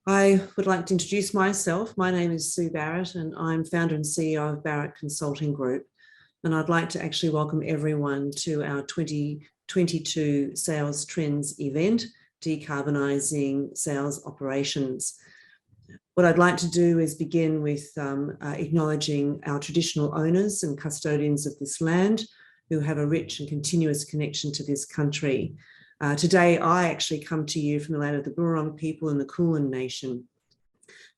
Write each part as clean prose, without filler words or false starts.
I would like to introduce myself. My name is Sue Barrett and I'm founder and CEO of Barrett Consulting Group. And I'd like to actually welcome everyone to our 2022 Sales Trends event, Decarbonizing Sales Operations. What I'd like to do is begin with acknowledging our traditional owners and custodians of this land who have a rich and continuous connection to this country. Today, I actually come to you from the land of the Burong people and the Kulin Nation.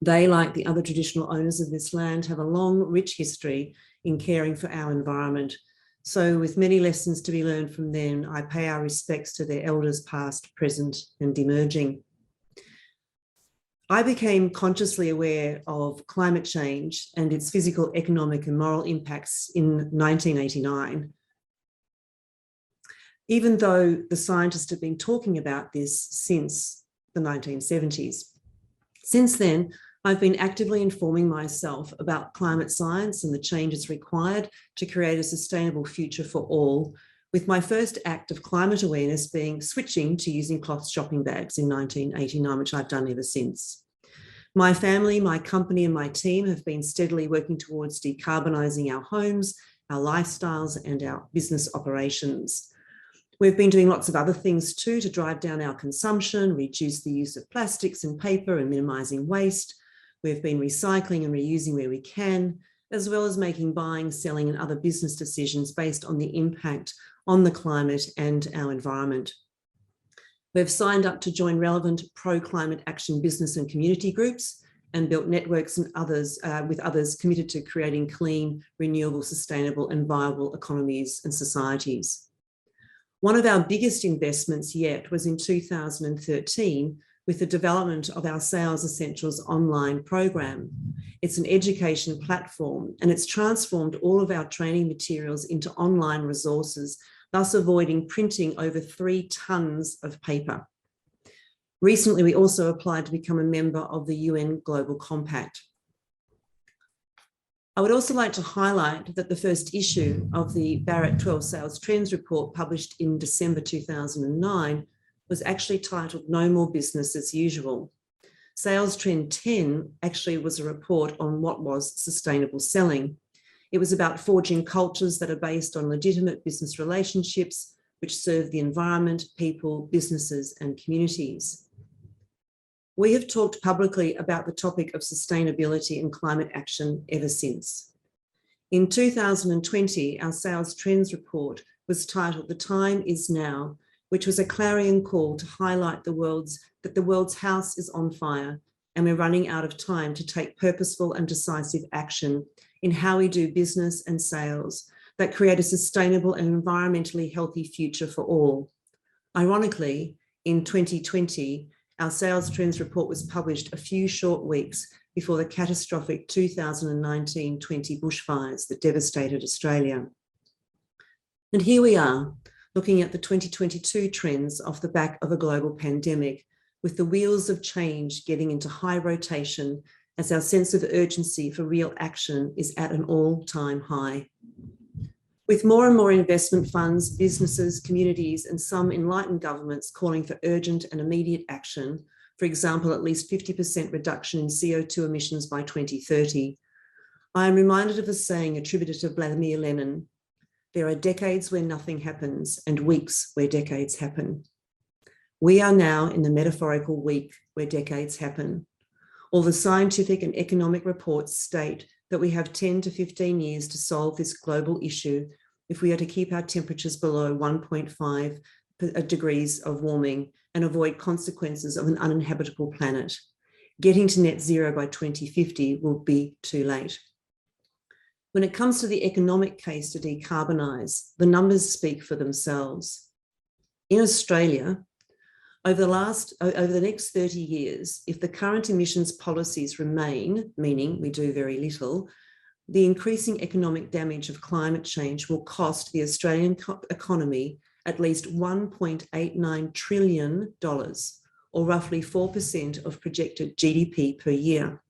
They, like the other traditional owners of this land, have a long, rich history in caring for our environment. So with many lessons to be learned from them, I pay our respects to their elders past, present, and emerging. I became consciously aware of climate change and its physical, economic, and moral impacts in 1989. Even though the scientists have been talking about this since the 1970s. Since then, I've been actively informing myself about climate science and the changes required to create a sustainable future for all, with my first act of climate awareness being switching to using cloth shopping bags in 1989, which I've done ever since. My family, my company, and my team have been steadily working towards decarbonising our homes, our lifestyles, and our business operations. We've been doing lots of other things too to drive down our consumption, reduce the use of plastics and paper, and minimising waste. We've been recycling and reusing where we can, as well as making buying, selling, and other business decisions based on the impact on the climate and our environment. We've signed up to join relevant pro-climate action business and community groups and built networks and with others committed to creating clean, renewable, sustainable, and viable economies and societies. One of our biggest investments yet was in 2013 with the development of our Sales Essentials online program. It's an education platform and it's transformed all of our training materials into online resources, thus avoiding printing over 3 tons of paper. Recently, we also applied to become a member of the UN Global Compact. I would also like to highlight that the first issue of the Barrett 12 Sales Trends report published in December 2009 was actually titled No More Business as Usual. Sales Trend 10 actually was a report on what was sustainable selling. It was about forging cultures that are based on legitimate business relationships which serve the environment, people, businesses, and communities. We have talked publicly about the topic of sustainability and climate action ever since. In 2020, our Sales Trends report was titled The Time Is Now, which was a clarion call to highlight that the world's house is on fire and we're running out of time to take purposeful and decisive action in how we do business and sales that create a sustainable and environmentally healthy future for all. Ironically, in 2020, our Sales Trends report was published a few short weeks before the catastrophic 2019-20 bushfires that devastated Australia. And here we are, looking at the 2022 trends off the back of a global pandemic, with the wheels of change getting into high rotation as our sense of urgency for real action is at an all-time high. With more and more investment funds, businesses, communities, and some enlightened governments calling for urgent and immediate action, for example, at least 50% reduction in CO2 emissions by 2030, I am reminded of a saying attributed to Vladimir Lenin: there are decades where nothing happens and weeks where decades happen. We are now in the metaphorical week where decades happen. All the scientific and economic reports state that we have 10 to 15 years to solve this global issue if we are to keep our temperatures below 1.5 degrees of warming and avoid consequences of an uninhabitable planet. Getting to net zero by 2050 will be too late. When it comes to the economic case to decarbonise, the numbers speak for themselves. In Australia, over the next 30 years, if the current emissions policies remain, meaning we do very little, the increasing economic damage of climate change will cost the Australian economy at least $1.89 trillion, or roughly 4% of projected GDP per year.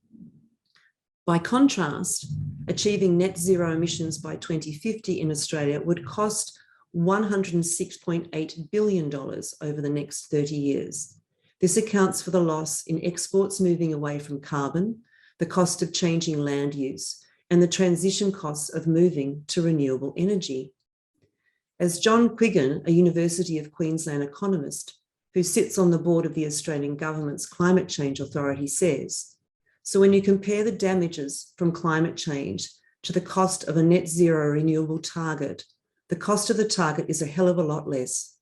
By contrast, achieving net zero emissions by 2050 in Australia would cost $106.8 billion over the next 30 years, This accounts for the loss in exports moving away from carbon, the cost of changing land use, and the transition costs of moving to renewable energy. As John Mcgowan, a University of Queensland economist who sits on the board of the Australian Government's Climate Change Authority, says, so when you compare the damages from climate change to the cost of a net zero renewable target, the cost of the target is a hell of a lot less.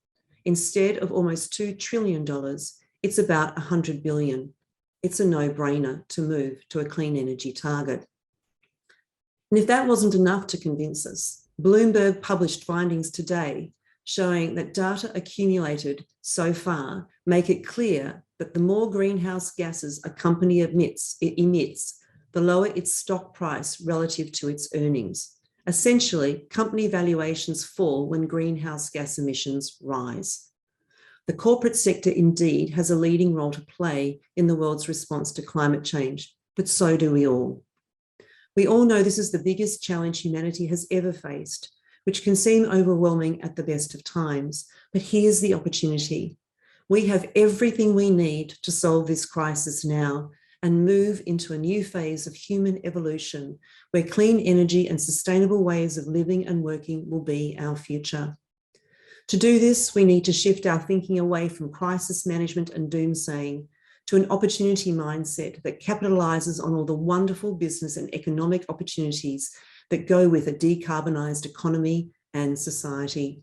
Instead of almost $2 trillion, it's about $100 billion. It's a no-brainer to move to a clean energy target. And if that wasn't enough to convince us, Bloomberg published findings today showing that data accumulated so far make it clear that the more greenhouse gases a company emits, the lower its stock price relative to its earnings. Essentially, company valuations fall when greenhouse gas emissions rise. The corporate sector indeed has a leading role to play in the world's response to climate change, but so do we all. We all know this is the biggest challenge humanity has ever faced, which can seem overwhelming at the best of times, but here's the opportunity. We have everything we need to solve this crisis now and move into a new phase of human evolution where clean energy and sustainable ways of living and working will be our future. To do this, we need to shift our thinking away from crisis management and doomsaying to an opportunity mindset that capitalises on all the wonderful business and economic opportunities that go with a decarbonised economy and society.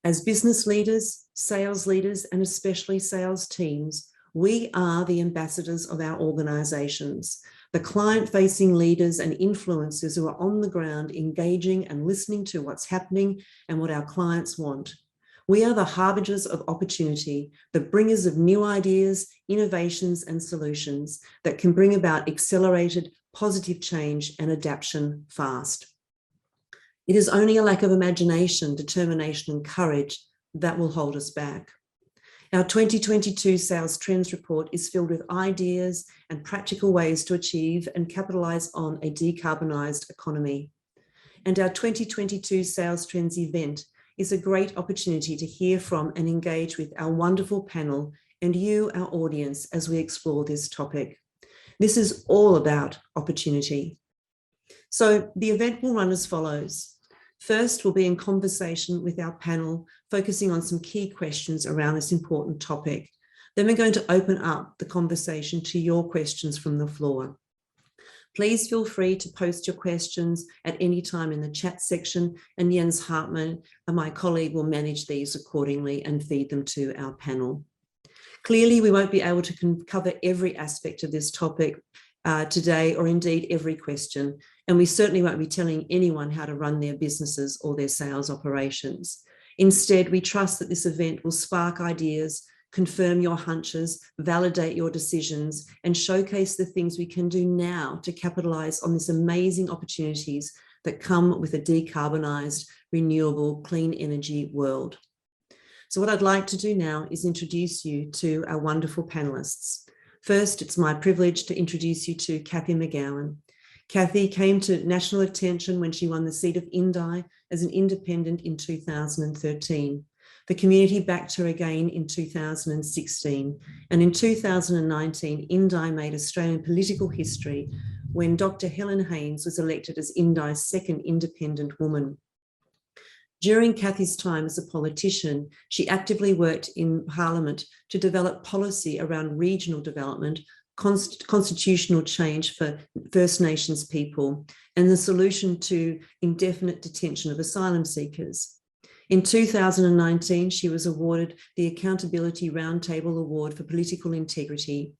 As business leaders, sales leaders, and especially sales teams, we are the ambassadors of our organisations, the client-facing leaders and influencers who are on the ground engaging and listening to what's happening and what our clients want. We are the harbingers of opportunity, the bringers of new ideas, innovations, and solutions that can bring about accelerated positive change and adaptation fast. It is only a lack of imagination, determination, and courage that will hold us back. Our 2022 Sales Trends Report is filled with ideas and practical ways to achieve and capitalise on a decarbonised economy. And our 2022 Sales Trends event is a great opportunity to hear from and engage with our wonderful panel and you, our audience, as we explore this topic. This is all about opportunity. So the event will run as follows. First, we'll be in conversation with our panel, focusing on some key questions around this important topic. Then we're going to open up the conversation to your questions from the floor. Please feel free to post your questions at any time in the chat section, and Jens Hartmann, my colleague, will manage these accordingly and feed them to our panel. Clearly, we won't be able to cover every aspect of this topic today, or indeed every question, and we certainly won't be telling anyone how to run their businesses or their sales operations. Instead, we trust that this event will spark ideas, confirm your hunches, validate your decisions, and showcase the things we can do now to capitalise on these amazing opportunities that come with a decarbonised, renewable, clean energy world. So what I'd like to do now is introduce you to our wonderful panellists. First, it's my privilege to introduce you to Cathy Mcgowan. Cathy came to national attention when she won the seat of Indi as an independent in 2013. The community backed her again in 2016. And in 2019, Indi made Australian political history when Dr. Helen Haines was elected as Indi's second independent woman. During Cathy's time as a politician, she actively worked in Parliament to develop policy around regional development, constitutional change for First Nations people, and the solution to indefinite detention of asylum seekers. In 2019, she was awarded the Accountability Roundtable Award for Political Integrity.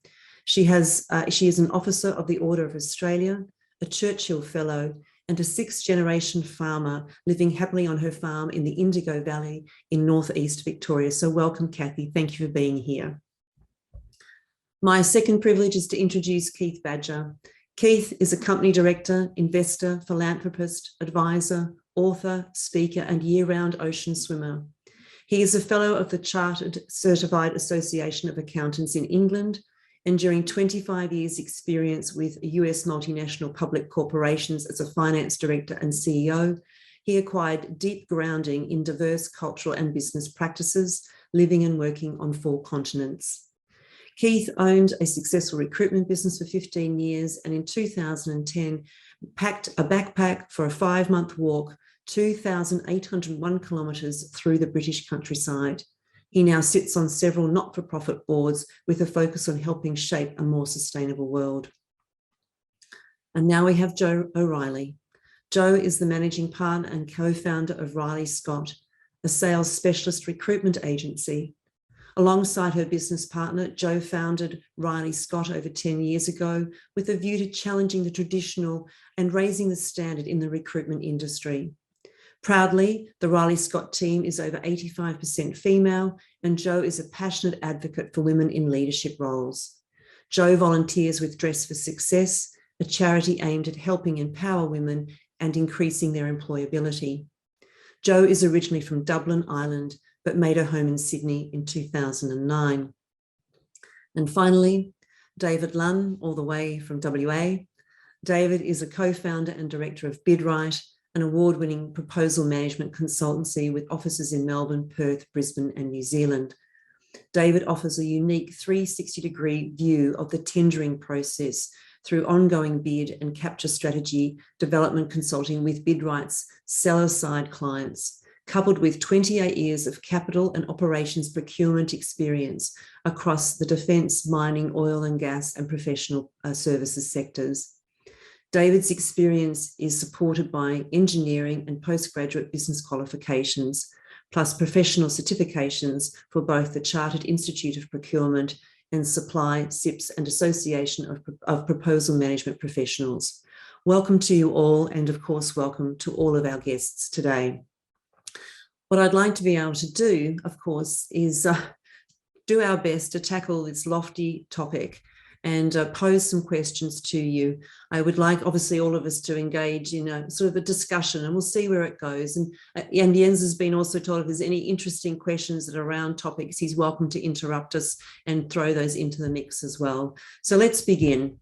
She is an Officer of the Order of Australia, a Churchill Fellow, and a sixth-generation farmer living happily on her farm in the Indigo Valley in northeast Victoria. So welcome, Cathy. Thank you for being here. My second privilege is to introduce Keith Badger. Keith is a company director, investor, philanthropist, advisor, author, speaker, and year-round ocean swimmer. He is a fellow of the Chartered Certified Association of Accountants in England, and during 25 years' experience with US multinational public corporations as a finance director and CEO, he acquired deep grounding in diverse cultural and business practices, living and working on 4 continents. Keith owned a successful recruitment business for 15 years and in 2010 packed a backpack for a 5-month walk, 2,801 kilometres through the British countryside. He now sits on several not-for-profit boards with a focus on helping shape a more sustainable world. And now we have Jo O'Reilly. Jo is the managing partner and co-founder of Riley Scott, a sales specialist recruitment agency. Alongside her business partner, Jo founded Riley Scott over 10 years ago with a view to challenging the traditional and raising the standard in the recruitment industry. Proudly, the Riley Scott team is over 85% female, and Jo is a passionate advocate for women in leadership roles. Jo volunteers with Dress for Success, a charity aimed at helping empower women and increasing their employability. Jo is originally from Dublin, Ireland, but made her home in Sydney in 2009. And finally, David Lunn, all the way from WA. David is a co-founder and director of BidRight, an award-winning proposal management consultancy with offices in Melbourne, Perth, Brisbane, and New Zealand. David offers a unique 360-degree view of the tendering process through ongoing bid and capture strategy development consulting with BidRight's seller-side clients, coupled with 28 years of capital and operations procurement experience across the defence, mining, oil and gas, and professional services sectors. David's experience is supported by engineering and postgraduate business qualifications, plus professional certifications for both the Chartered Institute of Procurement and Supply, SIPS, and Association of Proposal Management Professionals. Welcome to you all, and of course, welcome to all of our guests today. What I'd like to be able to do, of course, is do our best to tackle this lofty topic and pose some questions to you. I would like, obviously, all of us to engage in a sort of a discussion, and we'll see where it goes. And Jens has been also told if there's any interesting questions that are around topics, he's welcome to interrupt us and throw those into the mix as well. So let's begin.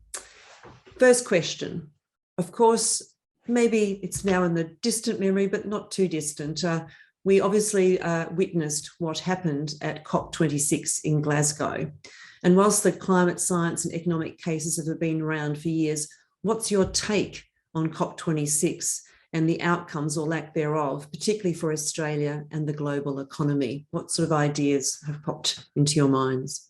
First question. Of course, maybe it's now in the distant memory, but not too distant. We obviously witnessed what happened at COP26 in Glasgow. And whilst the climate science and economic cases have been around for years, what's your take on COP26 and the outcomes or lack thereof, particularly for Australia and the global economy? What sort of ideas have popped into your minds?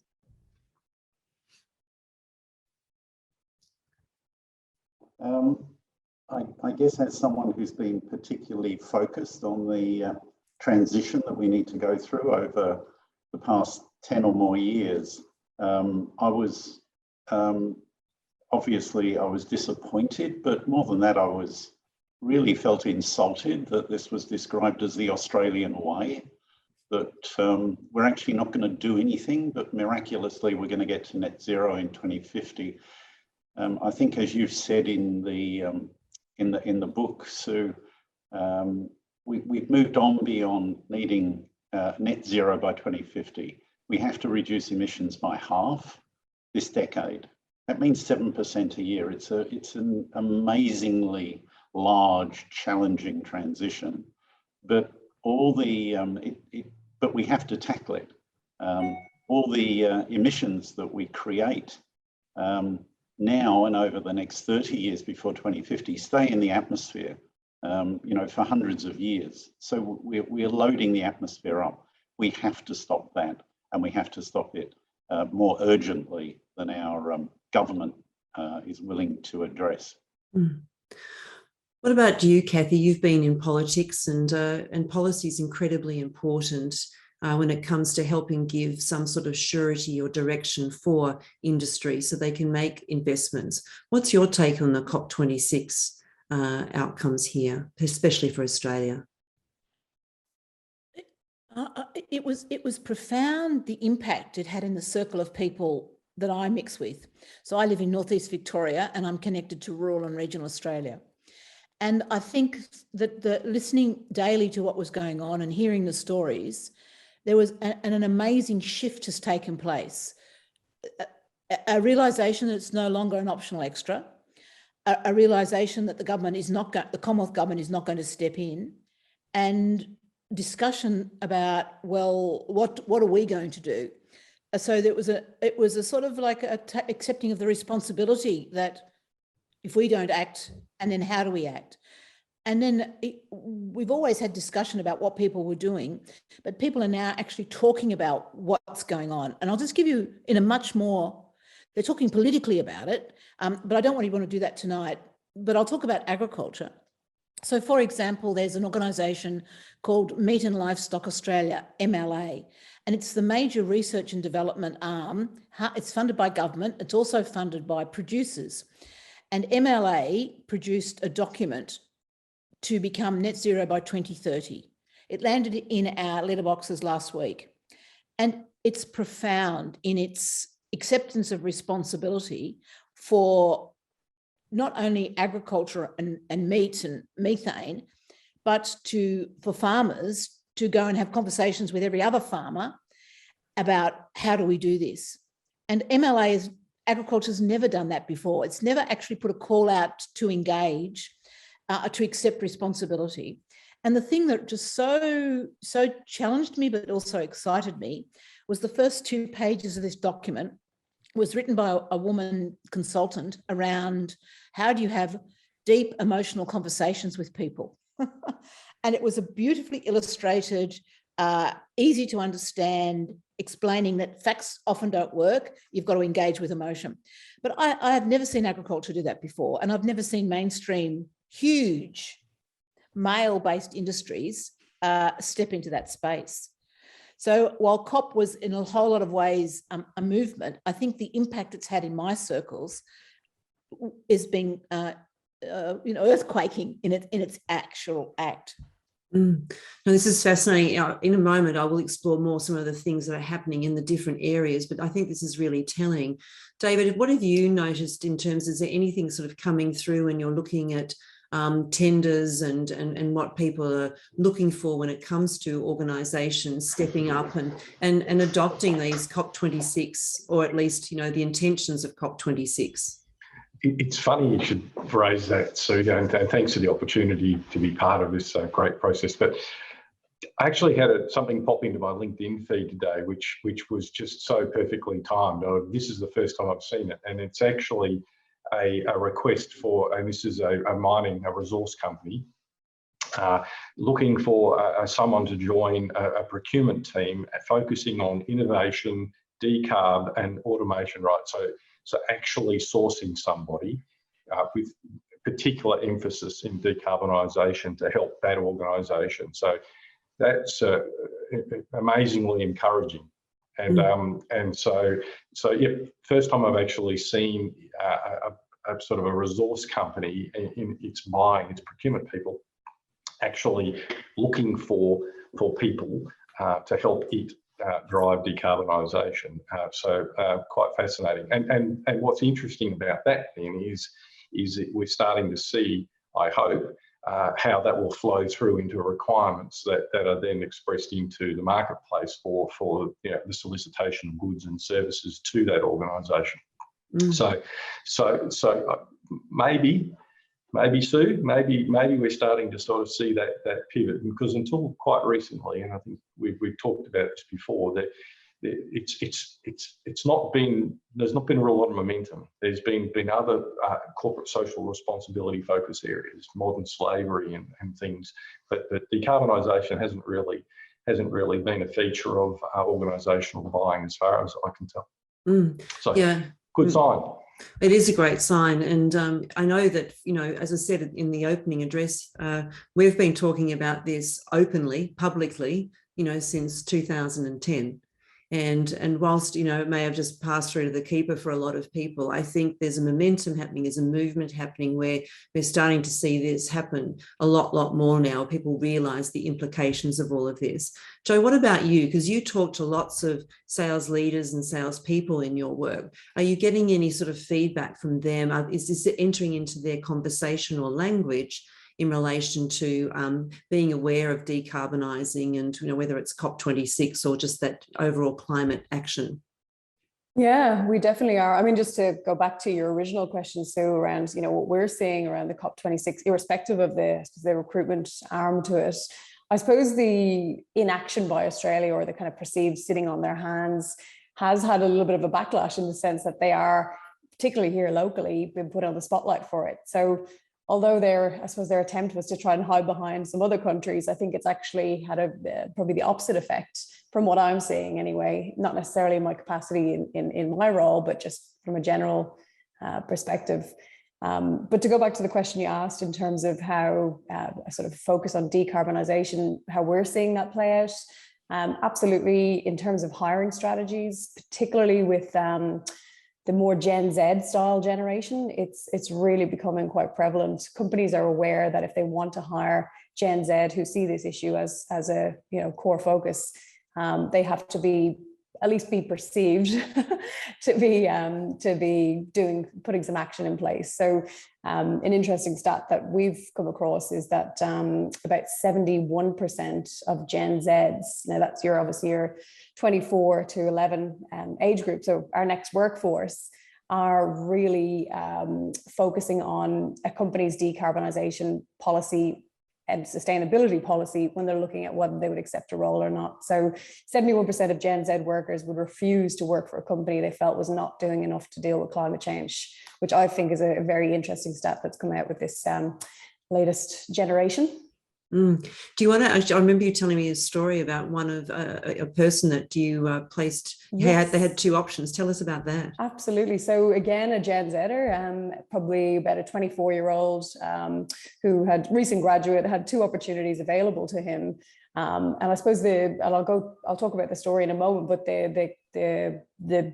I guess as someone who's been particularly focused on the transition that we need to go through over the past 10 or more years, I was obviously I was disappointed, but more than that, I was really felt insulted that this was described as the Australian way, that we're actually not going to do anything, but miraculously we're going to get to net zero in 2050. I think, as you've said in the book, Sue, we've moved on beyond needing net zero by 2050. We have to reduce emissions by half this decade. That means 7% a year. It's an amazingly large, challenging transition, but but we have to tackle it. All the emissions that we create now and over the next 30 years before 2050 stay in the atmosphere, for hundreds of years. So we're loading the atmosphere up. We have to stop that, and we have to stop it more urgently than our government is willing to address. Mm. What about you, Kathy? You've been in politics, and policy is incredibly important when it comes to helping give some sort of surety or direction for industry so they can make investments. What's your take on the COP26 outcomes here, especially for Australia? It was profound, the impact it had in the circle of people that I mix with. So I live in Northeast Victoria, and I'm connected to rural and regional Australia. And I think that listening daily to what was going on and hearing the stories, there was an amazing shift has taken place. A realisation that it's no longer an optional extra, a realisation that the Commonwealth government is not going to step in, and discussion about, well, what are we going to do? so it was a sort of like accepting of the responsibility that if we don't act, and then how do we act? And then we've always had discussion about what people were doing, but people are now actually talking about what's going on. And I'll just give you in a much more, they're talking politically about it, but I don't really want to do that tonight, but I'll talk about agriculture. So for example, there's an organisation called Meat and Livestock Australia, MLA, and it's the major research and development arm. It's funded by government. It's also funded by producers. And MLA produced a document to become net zero by 2030. It landed in our letterboxes last week. And it's profound in its acceptance of responsibility for not only agriculture and meat and methane, but for farmers to go and have conversations with every other farmer about how do we do this. And agriculture's never done that before. It's never actually put a call out to engage, to accept responsibility. And the thing that just so challenged me, but also excited me, was the first 2 pages of this document was written by a woman consultant around how do you have deep emotional conversations with people. And it was a beautifully illustrated, easy to understand, explaining that facts often don't work. You've got to engage with emotion. But I have never seen agriculture do that before. And I've never seen mainstream, huge male-based industries step into that space. So while COP was in a whole lot of ways a movement, I think the impact it's had in my circles is being, earthquaking in its actual act. No, this is fascinating. In a moment, I will explore more some of the things that are happening in the different areas, but I think this is really telling. David, what have you noticed in terms, is there anything sort of coming through when you're looking at tenders and what people are looking for when it comes to organisations stepping up and adopting these COP26, or at least, the intentions of COP26? It's funny you should raise that, Sue, and thanks for the opportunity to be part of this great process. But I actually had something pop into my LinkedIn feed today, which was just so perfectly timed. This is the first time I've seen it, and it's actually a request for, and this is a resource company, looking for someone to join a procurement team focusing on innovation, decarb, and automation, right? So actually sourcing somebody with particular emphasis in decarbonisation to help that organisation. So that's amazingly encouraging. And so yeah, first time I've actually seen a sort of a resource company in its procurement people actually looking for people to help it drive decarbonisation. So quite fascinating. And what's interesting about that then is that we're starting to see, I hope, how that will flow through into requirements that are then expressed into the marketplace for the solicitation of goods and services to that organisation. So maybe Sue, maybe we're starting to sort of see that pivot, because until quite recently, and I think we've talked about this before, that it's not been, there's not been a real lot of momentum. There's been other corporate social responsibility focus areas, modern slavery and things, but decarbonisation hasn't really been a feature of organisational buying, as far as I can tell. So yeah, good sign. It is a great sign. And I know that, as I said in the opening address, we've been talking about this openly, publicly, since 2010. And whilst, it may have just passed through to the keeper for a lot of people, I think there's a momentum happening, there's a movement happening where we're starting to see this happen a lot more now. People realise the implications of all of this. Jo, what about you? Because you talk to lots of sales leaders and salespeople in your work. Are you getting any sort of feedback from them? Is this entering into their conversational language in relation to being aware of decarbonising and whether it's COP26 or just that overall climate action? Yeah, we definitely are. I mean, just to go back to your original question, Sue, around what we're seeing around the COP26, irrespective of the recruitment arm to it, I suppose the inaction by Australia, or the kind of perceived sitting on their hands, has had a little bit of a backlash in the sense that they are, particularly here locally, been put on the spotlight for it. So although I suppose their attempt was to try and hide behind some other countries, I think it's actually had probably the opposite effect from what I'm seeing anyway, not necessarily in my capacity in my role, but just from a general perspective. But to go back to the question you asked in terms of how I sort of focus on decarbonisation, how we're seeing that play out, absolutely in terms of hiring strategies, particularly with the more Gen Z style generation, it's really becoming quite prevalent. Companies are aware that if they want to hire Gen Z who see this issue as a core focus, they have to at least be perceived to be putting some action in place. So an interesting stat that we've come across is that about 71% of Gen Zs, now that's obviously your 24 to 11 age group, so our next workforce, are really focusing on a company's decarbonisation policy and sustainability policy when they're looking at whether they would accept a role or not. So 71% of Gen Z workers would refuse to work for a company they felt was not doing enough to deal with climate change, which I think is a very interesting stat that's come out with this latest generation. Do you want to, I remember you telling me a story about one of a person that you placed. Yes. They had two options. Tell us about that. Absolutely. So again, a Gen Zer, probably about a 24-year-old who had recent graduate, had two opportunities available to him. And I suppose I'll talk about the story in a moment, but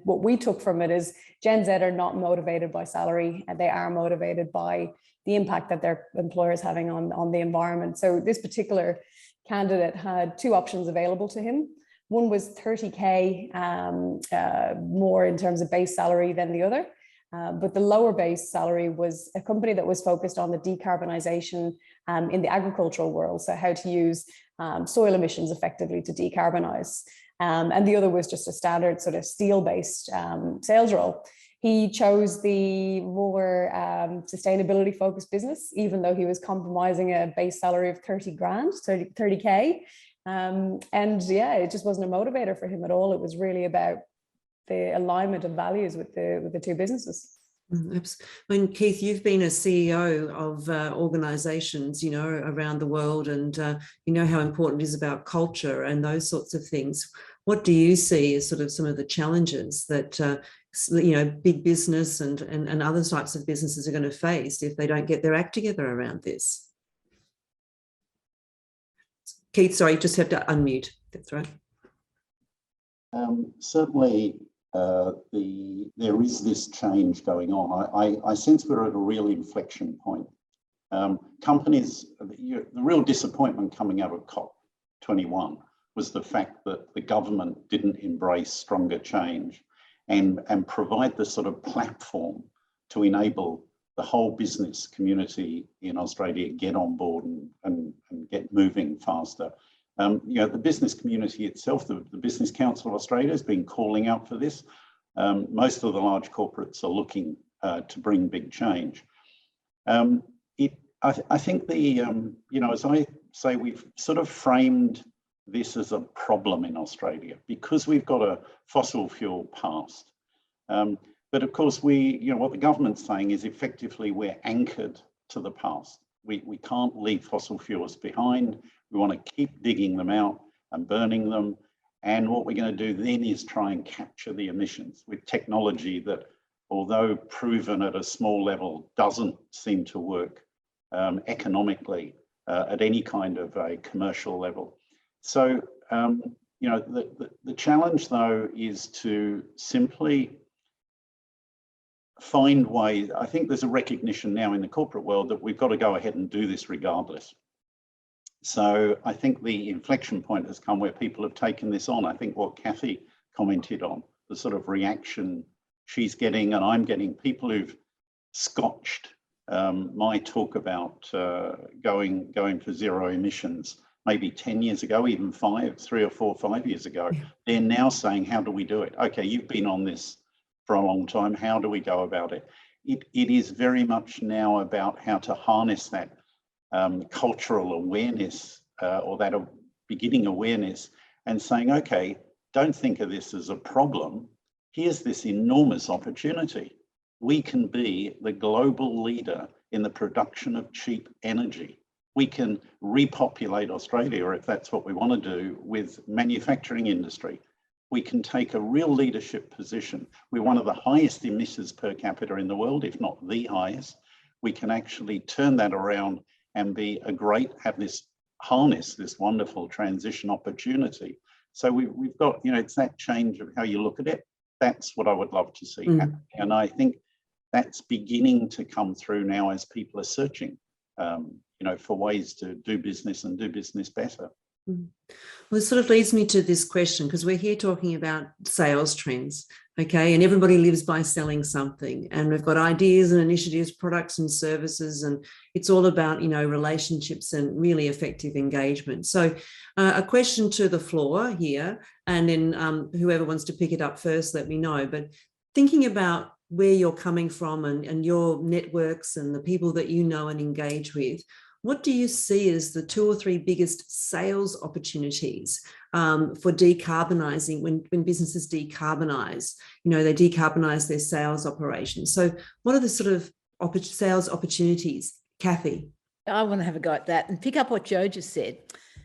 what we took from it is Gen Z are not motivated by salary, and they are motivated by the impact that their employer is having on the environment. So this particular candidate had two options available to him. One was 30K more in terms of base salary than the other. But the lower base salary was a company that was focused on the decarbonisation in the agricultural world. So how to use soil emissions effectively to decarbonise. And the other was just a standard sort of steel-based sales role. He chose the more sustainability focused business, even though he was compromising a base salary of 30K. And yeah, it just wasn't a motivator for him at all. It was really about the alignment of values with the two businesses. When Keith, you've been a CEO of organisations, around the world, and you know how important it is about culture and those sorts of things. What do you see as sort of some of the challenges that big business and other types of businesses are going to face if they don't get their act together around this? Keith, sorry, you just have to unmute. That's right. Certainly, there is this change going on. I sense we're at a real inflection point. Companies, the real disappointment coming out of COP21 was the fact that the government didn't embrace stronger change and provide the sort of platform to enable the whole business community in Australia get on board and get moving faster. The business community itself, the Business Council of Australia has been calling out for this. Most of the large corporates are looking to bring big change. I think as I say, we've sort of framed this as a problem in Australia because we've got a fossil fuel past. But of course, what the government's saying is effectively we're anchored to the past. We can't leave fossil fuels behind. We want to keep digging them out and burning them. And what we're going to do then is try and capture the emissions with technology that, although proven at a small level, doesn't seem to work economically at any kind of a commercial level. So, the challenge, though, is to simply find ways. I think there's a recognition now in the corporate world that we've got to go ahead and do this regardless. So I think the inflection point has come where people have taken this on. I think what Kathy commented on, the sort of reaction she's getting and I'm getting, people who've scotched my talk about going for zero emissions, maybe 10 years ago, even 3 or 4 or 5 years ago, they're now saying, how do we do it? Okay, you've been on this for a long time. How do we go about it? It is very much now about how to harness that cultural awareness or that beginning awareness and saying, okay, don't think of this as a problem. Here's this enormous opportunity. We can be the global leader in the production of cheap energy. We can repopulate Australia, if that's what we want to do, with manufacturing industry. We can take a real leadership position. We're one of the highest emitters per capita in the world, if not the highest. We can actually turn that around and be harness this wonderful transition opportunity. So we've got, it's that change of how you look at it. That's what I would love to see happen. And I think that's beginning to come through now as people are searching, for ways to do business and do business better. Well, it sort of leads me to this question, because we're here talking about sales trends, okay? And everybody lives by selling something, and we've got ideas and initiatives, products and services, and it's all about, relationships and really effective engagement. So a question to the floor here, and then whoever wants to pick it up first, let me know. But thinking about where you're coming from and your networks and the people that you know and engage with, what do you see as the 2 or 3 biggest sales opportunities for decarbonising when businesses decarbonise? They decarbonise their sales operations. So what are the sort of sales opportunities? Kathy? I want to have a go at that and pick up what Jo just said.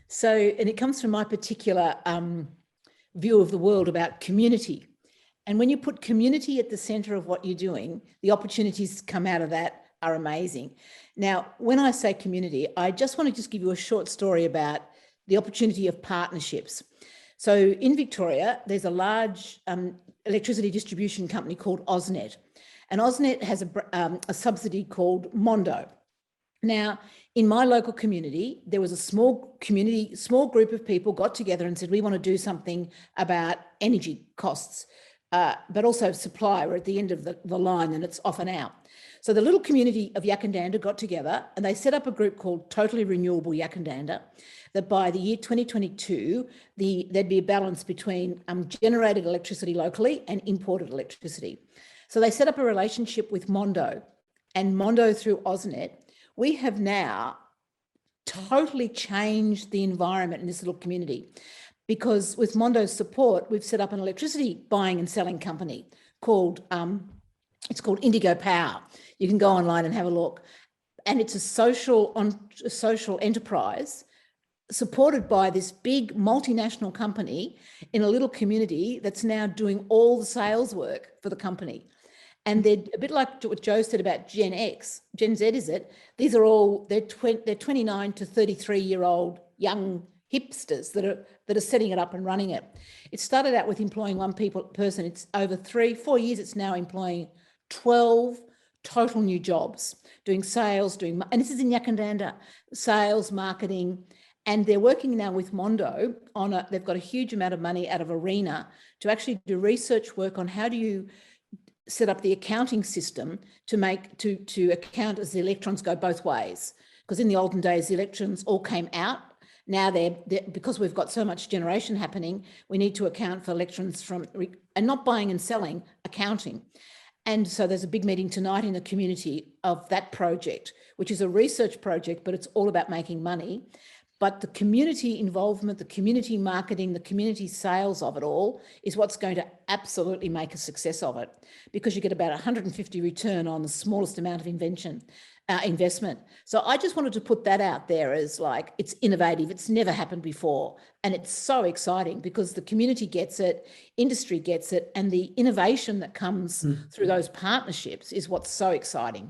So, and it comes from my particular view of the world about community. And when you put community at the centre of what you're doing, the opportunities come out of that are amazing. Now, when I say community, I just want to give you a short story about the opportunity of partnerships. So in Victoria, there's a large electricity distribution company called AusNet, and AusNet has a subsidy called Mondo. Now, in my local community, there was a small group of people got together and said, we want to do something about energy costs, but also supply. We're at the end of the line and it's off and out. So the little community of Yackandandah got together and they set up a group called Totally Renewable Yackandandah, that by the year 2022, there'd be a balance between generated electricity locally and imported electricity. So they set up a relationship with Mondo, and Mondo through AusNet. We have now totally changed the environment in this little community, because with Mondo's support, we've set up an electricity buying and selling company called, it's called Indigo Power. You can go online and have a look. And it's a social enterprise supported by this big multinational company in a little community that's now doing all the sales work for the company. And they're a bit like what Jo said about Gen Z, is it? These are all, they're 29 to 33-year-old young hipsters that are setting it up and running it. It started out with employing one person. It's over 3-4 years. It's now employing 12 total new jobs, doing sales, and this is in Yackandandah, sales, marketing, and they're working now with Mondo on they've got a huge amount of money out of ARENA to actually do research work on how do you set up the accounting system to account as the electrons go both ways. Because in the olden days, the electrons all came out. Now because we've got so much generation happening, we need to account for electrons and not buying and selling, accounting. And so there's a big meeting tonight in the community of that project, which is a research project, but it's all about making money. But the community involvement, the community marketing, the community sales of it all is what's going to absolutely make a success of it, because you get about 150 return on the smallest amount of investment. So I just wanted to put that out there as like, it's innovative. It's never happened before. And it's so exciting because the community gets it, industry gets it, and the innovation that comes through those partnerships is what's so exciting.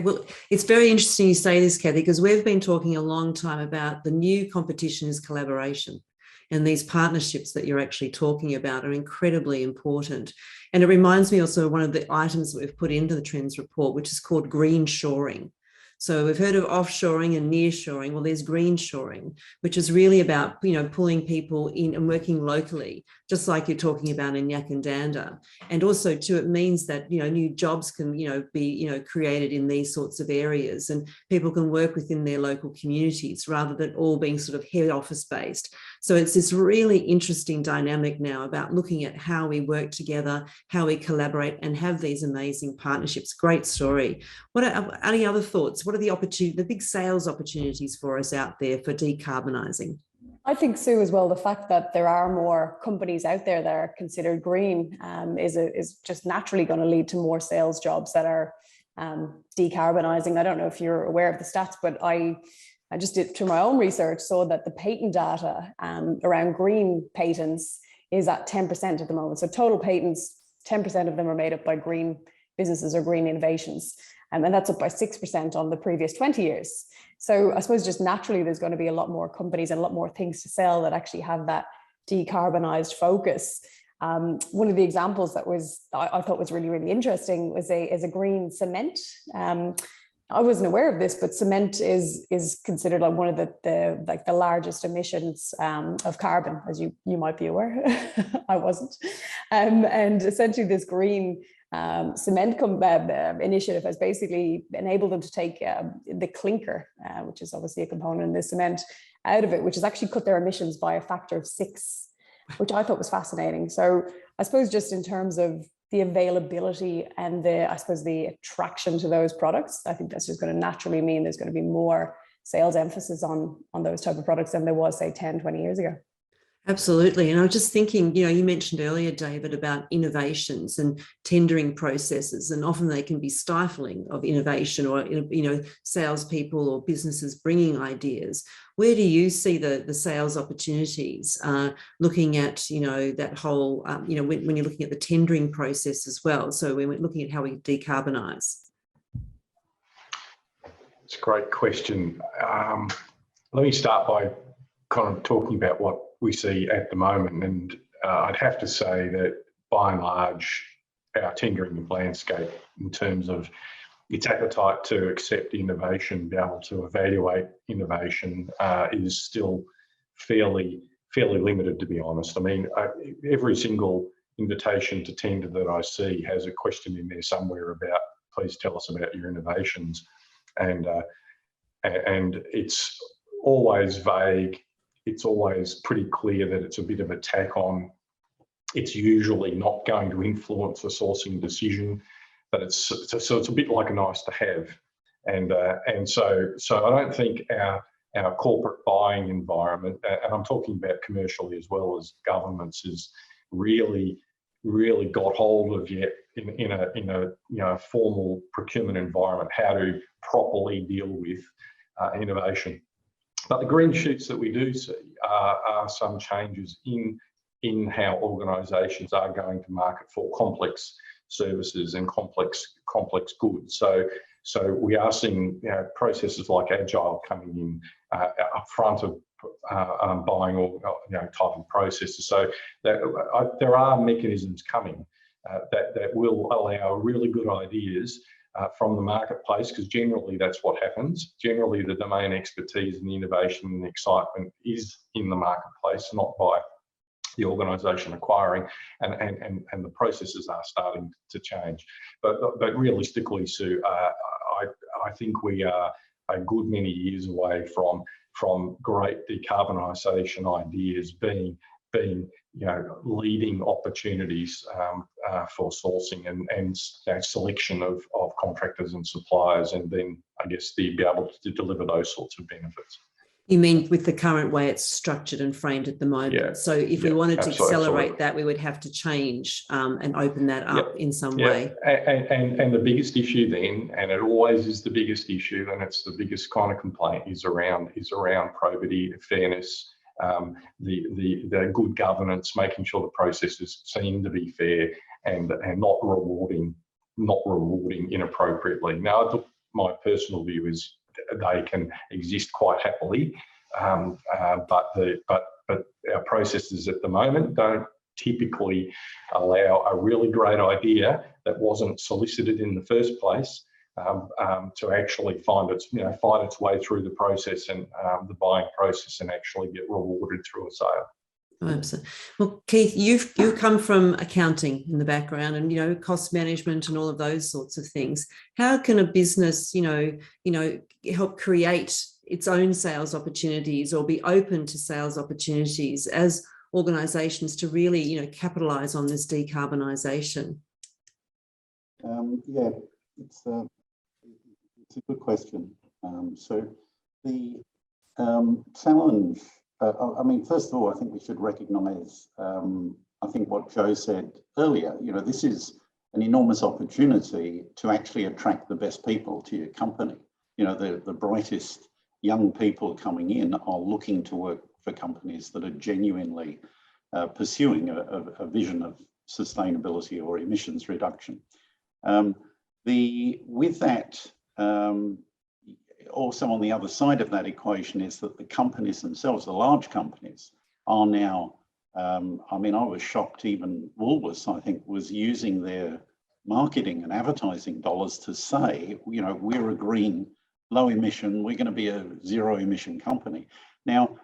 Well, it's very interesting you say this, Kathy, because we've been talking a long time about the new competition is collaboration. And these partnerships that you're actually talking about are incredibly important. And it reminds me also of one of the items that we've put into the Trends report, which is called green shoring. So we've heard of offshoring and nearshoring. Well, there's green shoring, which is really about, pulling people in and working locally, just like you're talking about in Yackandandah. And also too, it means that, new jobs can, be, created in these sorts of areas, and people can work within their local communities rather than all being sort of head office based. So it's this really interesting dynamic now about looking at how we work together, how we collaborate and have these amazing partnerships. Great story. What are any other thoughts? What are the big sales opportunities for us out there for decarbonising? I think, Sue, as well, the fact that there are more companies out there that are considered green is just naturally going to lead to more sales jobs that are decarbonizing. I don't know if you're aware of the stats, but I just did, through my own research, saw that the patent data around green patents is at 10% at the moment. So total patents, 10% of them are made up by green businesses or green innovations. And that's up by 6% on the previous 20 years. So I suppose just naturally, there's going to be a lot more companies and a lot more things to sell that actually have that decarbonized focus. One of the examples that I thought was really, really interesting was a green cement. I wasn't aware of this, but cement is considered like one of the largest emissions of carbon, as you might be aware. I wasn't. And essentially, this green cement initiative has basically enabled them to take the clinker, which is obviously a component in the cement, out of it, which has actually cut their emissions by a factor of 6, which I thought was fascinating. So I suppose just in terms of the availability and the attraction to those products, I think that's just going to naturally mean there's going to be more sales emphasis on those type of products than there was, say, 10, 20 years ago. Absolutely. And I was just thinking, you mentioned earlier, David, about innovations and tendering processes, and often they can be stifling of innovation or, salespeople or businesses bringing ideas. Where do you see the sales opportunities looking at, that whole, when you're looking at the tendering process as well? So when we're looking at how we decarbonise. It's a great question. Let me start by kind of talking about what we see at the moment, and I'd have to say that by and large our tendering landscape in terms of its appetite to accept innovation, be able to evaluate innovation is still fairly limited, to be honest. I mean, every single invitation to tender that I see has a question in there somewhere about, please tell us about your innovations, and it's always vague. It's always pretty clear that it's a bit of a tack on. It's usually not going to influence the sourcing decision, but it's a bit like a nice to have. And so I don't think our corporate buying environment, and I'm talking about commercially as well as governments, is really got hold of yet in a formal procurement environment how to properly deal with innovation. But the green shoots that we do see are some changes in how organisations are going to market for complex services and complex goods. So we are seeing processes like Agile coming in up front of buying or type of processes. So there are mechanisms coming that will allow really good ideas from the marketplace, because generally that's what happens. Generally, the domain expertise and the innovation and the excitement is in the marketplace, not by the organisation acquiring, and the processes are starting to change. But realistically, Sue, I think we are a good many years away from great decarbonisation ideas being leading opportunities for sourcing and selection of contractors and suppliers, and then I guess be able to deliver those sorts of benefits. You mean with the current way it's structured and framed at the moment? Yeah. So if we wanted to accelerate absolutely. that, we would have to change and open that up in some way. And the biggest issue then, and it always is the biggest issue, and it's the biggest kind of complaint, is around probity, fairness, the good governance, making sure the processes seem to be fair and not rewarding inappropriately. Now, my personal view is they can exist quite happily, but our processes at the moment don't typically allow a really great idea that wasn't solicited in the first place to actually find its way through the process and the buying process and actually get rewarded through a sale. Oh, absolutely. Well, Keith, you've come from accounting in the background and cost management and all of those sorts of things. How can a business help create its own sales opportunities or be open to sales opportunities as organisations to really capitalise on this decarbonisation? It's a good question. So the challenge I mean, first of all, I think we should recognise, I think what Joe said earlier, you know, this is an enormous opportunity to actually attract the best people to your company. You know, the brightest young people coming in are looking to work for companies that are genuinely pursuing a vision of sustainability or emissions reduction. With that, also on the other side of that equation is that the companies themselves, the large companies, are now, I mean, I was shocked, even Woolworths, I think, was using their marketing and advertising dollars to say, you know, we're a green, low emission, we're going to be a zero emission company. Now,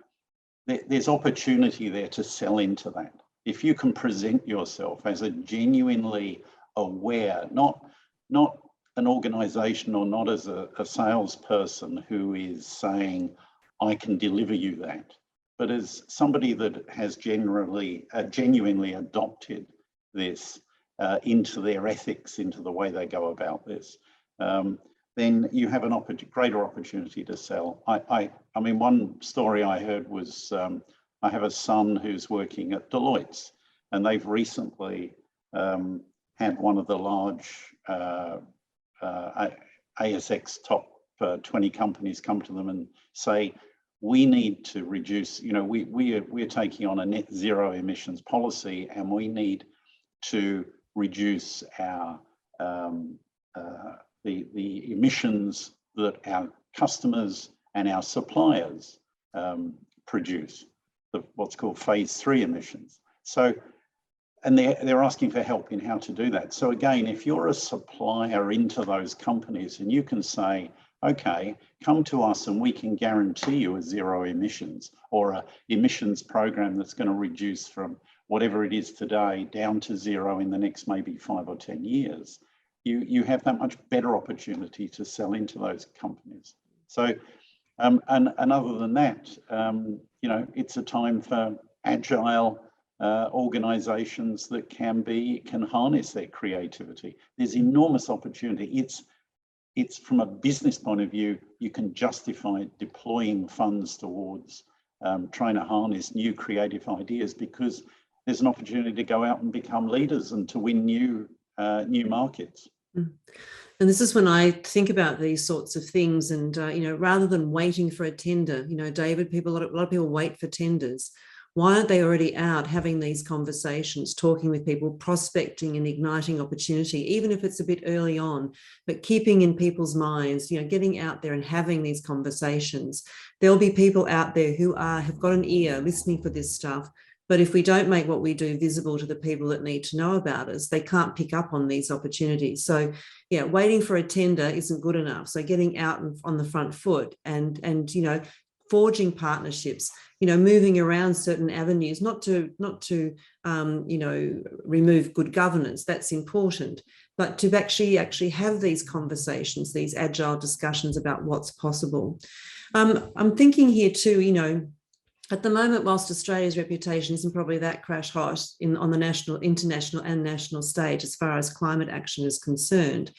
there's opportunity there to sell into that. If you can present yourself as a genuinely aware, not an organization or not as a salesperson who is saying, I can deliver you that, but as somebody that has genuinely adopted this into their ethics, into the way they go about this, then you have a greater opportunity to sell. I mean, one story I heard was, I have a son who's working at Deloitte's, and they've recently had one of the large ASX top 20 companies come to them and say, we need to reduce, you know, we're taking on a net zero emissions policy, and we need to reduce our the emissions that our customers and our suppliers produce, what's called phase 3 emissions. So, and they're asking for help in how to do that. So again, if you're a supplier into those companies and you can say, okay, come to us and we can guarantee you a zero emissions or a emissions program that's going to reduce from whatever it is today down to zero in the next maybe 5 or 10 years, you have that much better opportunity to sell into those companies. So, and other than that, you know, it's a time for agile organizations that can harness their creativity. There's enormous opportunity. It's from a business point of view, you can justify deploying funds towards trying to harness new creative ideas, because there's an opportunity to go out and become leaders and to win new markets. And this is when I think about these sorts of things, and you know, rather than waiting for a tender, you know, David, a lot of people wait for tenders. Why aren't they already out having these conversations, talking with people, prospecting and igniting opportunity, even if it's a bit early on, but keeping in people's minds, you know, getting out there and having these conversations. There'll be people out there who have got an ear listening for this stuff. But if we don't make what we do visible to the people that need to know about us, they can't pick up on these opportunities. So yeah, waiting for a tender isn't good enough. So getting out on the front foot and you know, forging partnerships, you know, moving around certain avenues, not to you know, remove good governance, that's important, but to actually have these conversations, these agile discussions about what's possible. I'm thinking here too, you know, at the moment, whilst Australia's reputation isn't probably that crash hot on the national, international and national stage as far as climate action is concerned,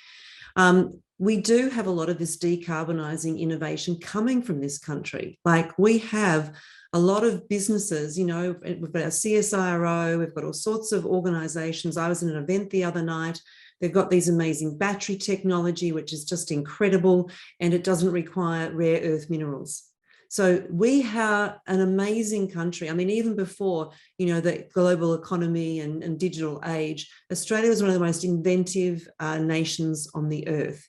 we do have a lot of this decarbonising innovation coming from this country. Like, we have a lot of businesses, you know, we've got our CSIRO, we've got all sorts of organisations. I was in an event the other night. They've got these amazing battery technology, which is just incredible, and it doesn't require rare earth minerals. So we have an amazing country. I mean, even before, you know, the global economy and digital age, Australia was one of the most inventive nations on the earth,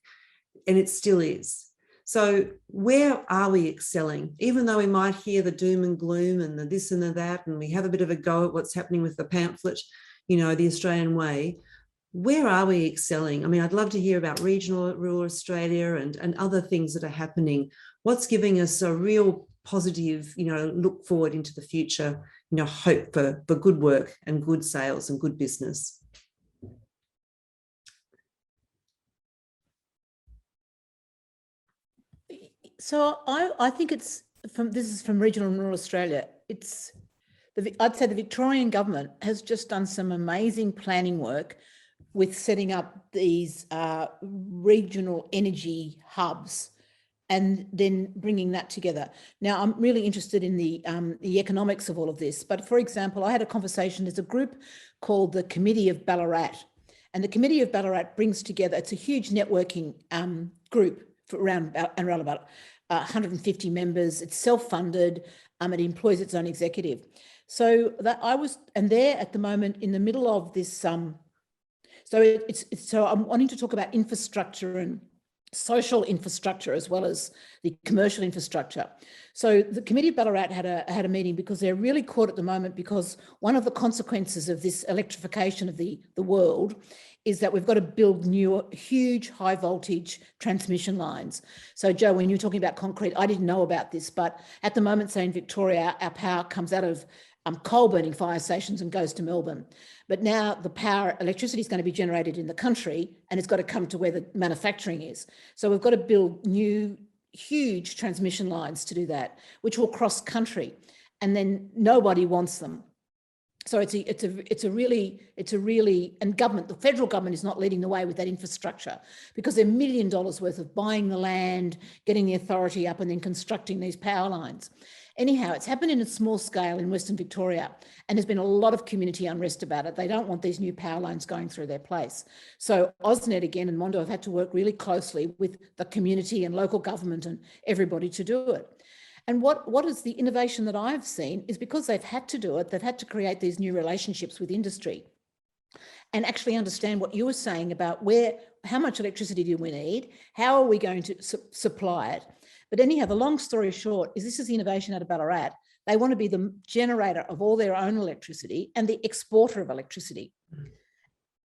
and it still is. So where are we excelling? Even though we might hear the doom and gloom and the this and the that, and we have a bit of a go at what's happening with the pamphlet, you know, the Australian way, where are we excelling? I mean, I'd love to hear about rural Australia and other things that are happening. What's giving us a real positive, you know, look forward into the future, you know, hope for good work and good sales and good business? So I think this is from regional and rural Australia. I'd say the Victorian government has just done some amazing planning work with setting up these regional energy hubs. and then bringing that together. Now, I'm really interested in the economics of all of this. But for example, I had a conversation, there's a group called the Committee of Ballarat. And the Committee of Ballarat brings together, it's a huge networking group for around about 150 members. It's self-funded, it employs its own executive. So they're at the moment in the middle of this, so I'm wanting to talk about infrastructure and social infrastructure as well as the commercial infrastructure. So the Committee of Ballarat had a meeting because they're really caught at the moment, because one of the consequences of this electrification of the world is that we've got to build new, huge high voltage transmission lines. So Joe, when you're talking about concrete, I didn't know about this, but at the moment, say in Victoria, our power comes out of coal burning fire stations and goes to Melbourne. But now the electricity is going to be generated in the country, and it's got to come to where the manufacturing is. So we've got to build new, huge transmission lines to do that, which will cross country, and then nobody wants them. So it's a really, and government, the federal government is not leading the way with that infrastructure, because they're $1 million worth of buying the land, getting the authority up, and then constructing these power lines. Anyhow, it's happened in a small scale in Western Victoria, and there's been a lot of community unrest about it. They don't want these new power lines going through their place. So AusNet again and Mondo have had to work really closely with the community and local government and everybody to do it. And what is the innovation that I've seen is, because they've had to do it, they've had to create these new relationships with industry and actually understand what you were saying about how much electricity do we need? How are we going to supply it? But anyhow, the long story short is, this is the innovation out of Ballarat. They want to be the generator of all their own electricity and the exporter of electricity.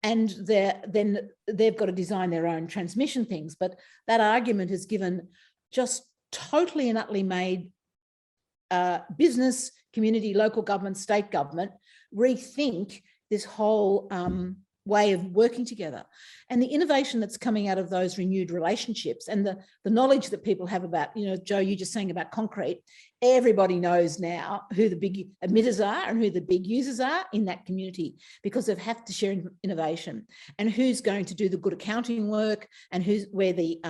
And then they've got to design their own transmission things. But that argument has given just totally and utterly made business, community, local government, state government rethink this whole way of working together. And the innovation that's coming out of those renewed relationships and the knowledge that people have about, Joe, you just saying about concrete, everybody knows now who the big emitters are and who the big users are in that community, because they've had to share innovation, and who's going to do the good accounting work, and where the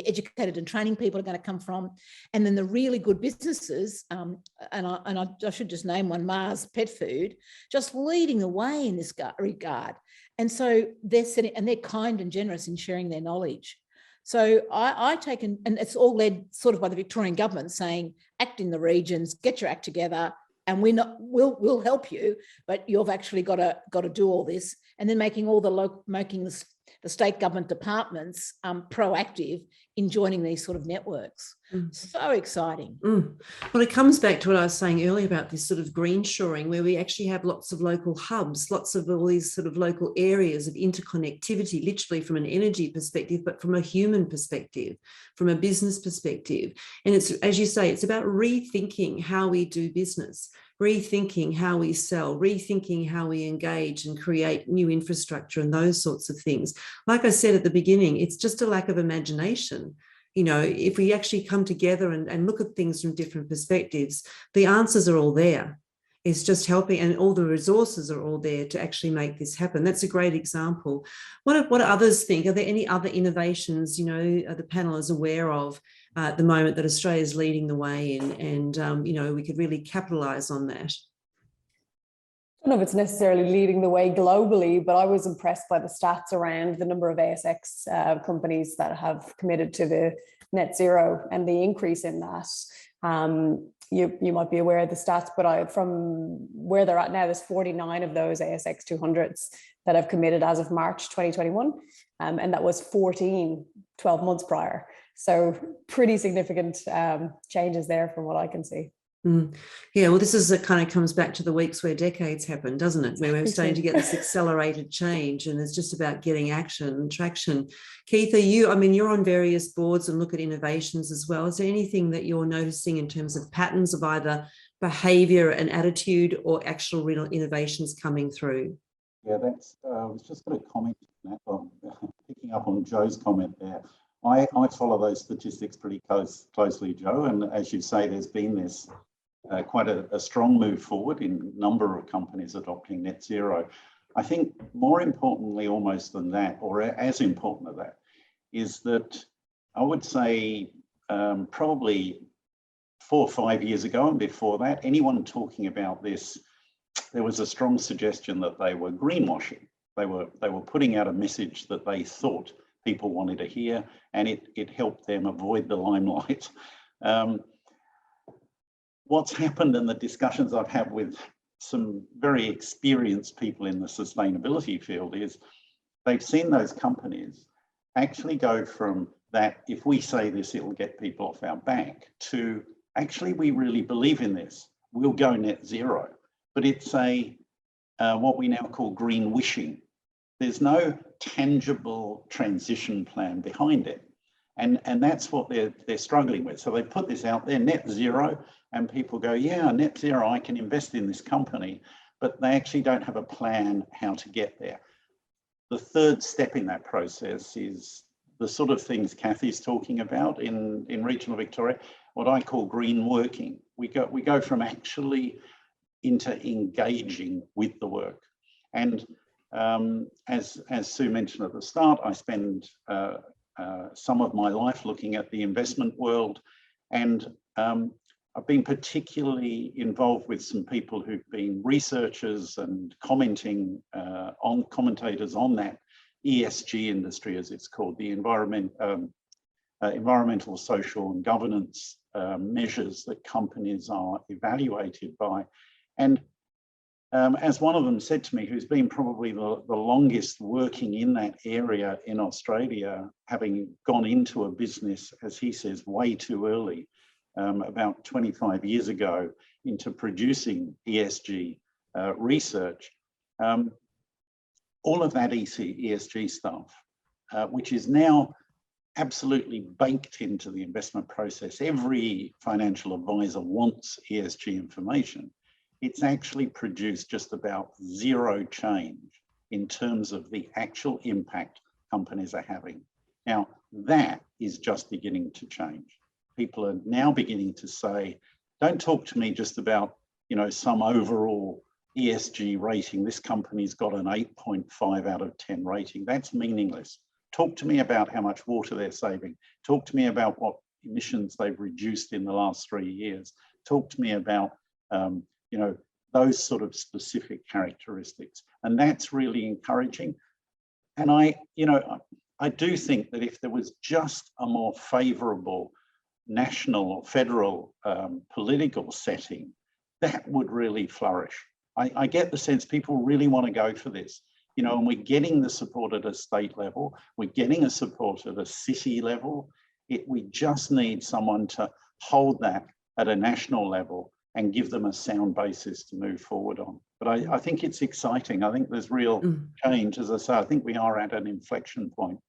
educated and training people are going to come from. And then the really good businesses, and I should just name one, Mars Pet Food, just leading the way in this regard. And so they're they're kind and generous in sharing their knowledge. So I take, and it's all led sort of by the Victorian government saying, act in the regions, get your act together, and we'll help you, but you've actually got to do all this. And then making the state government departments proactive in joining these sort of networks. So exciting. Well, it comes back to what I was saying earlier about this sort of green shoring, where we actually have lots of local hubs, lots of all these sort of local areas of interconnectivity, literally from an energy perspective, but from a human perspective, from a business perspective. And it's, as you say, it's about rethinking how we do business, rethinking how we sell, rethinking how we engage and create new infrastructure and those sorts of things. Like I said at the beginning, it's just a lack of imagination. If we actually come together and look at things from different perspectives, the answers are all there. It's just helping, and all the resources are all there to actually make this happen. That's a great example. What do others think? Are there any other innovations, the panel is aware of at the moment that Australia is leading the way in, and we could really capitalise on that? I don't know if it's necessarily leading the way globally, but I was impressed by the stats around the number of ASX companies that have committed to the net zero and the increase in that. You might be aware of the stats, but from where they're at now, there's 49 of those ASX 200s that have committed as of March 2021, and that was 14 12 months prior. So pretty significant changes there from what I can see. Yeah, well, this is kind of comes back to the weeks where decades happen, doesn't it? Where we're starting to get this accelerated change, and it's just about getting action and traction. Keith, you're on various boards and look at innovations as well. Is there anything that you're noticing in terms of patterns of either behaviour and attitude or actual real innovations coming through? Yeah, I was just going to comment on that, picking up on Joe's comment there. I follow those statistics pretty closely, Joe, and as you say, there's been this quite a strong move forward in a number of companies adopting net zero. I think more importantly almost than that, or as important as that, is that I would say probably 4 or 5 years ago and before that, anyone talking about this, there was a strong suggestion that they were greenwashing. They were putting out a message that they thought people wanted to hear, and it helped them avoid the limelight. What's happened in the discussions I've had with some very experienced people in the sustainability field is they've seen those companies actually go from that, if we say this, it'll get people off our back, to actually, we really believe in this. We'll go net zero. But it's what we now call green wishing. There's no tangible transition plan behind it. And that's what they're struggling with. So they put this out there, net zero, and people go, yeah, net zero, I can invest in this company, but they actually don't have a plan how to get there. The third step in that process is the sort of things Kathy's talking about in regional Victoria, what I call green working. We go from actually into engaging with the work. And as Sue mentioned at the start, I spend some of my life looking at the investment world, and I've been particularly involved with some people who've been researchers and commentators on that ESG industry, as it's called, the environmental, social and governance measures that companies are evaluated by. And as one of them said to me, who's been probably the longest working in that area in Australia, having gone into a business, as he says, way too early, about 25 years ago, into producing ESG research, all of that ESG stuff, which is now absolutely baked into the investment process. Every financial advisor wants ESG information. It's actually produced just about zero change in terms of the actual impact companies are having. Now, that is just beginning to change. People are now beginning to say, don't talk to me just about, some overall ESG rating. This company's got an 8.5 out of 10 rating. That's meaningless. Talk to me about how much water they're saving. Talk to me about what emissions they've reduced in the last 3 years. Talk to me about, those sort of specific characteristics. And that's really encouraging. And I do think that if there was just a more favorable national or federal political setting, that would really flourish. I get the sense people really want to go for this, and we're getting the support at a state level, we're getting a support at a city level. We just need someone to hold that at a national level and give them a sound basis to move forward on. But I think it's exciting. I think there's real change. As I say, I think we are at an inflection point.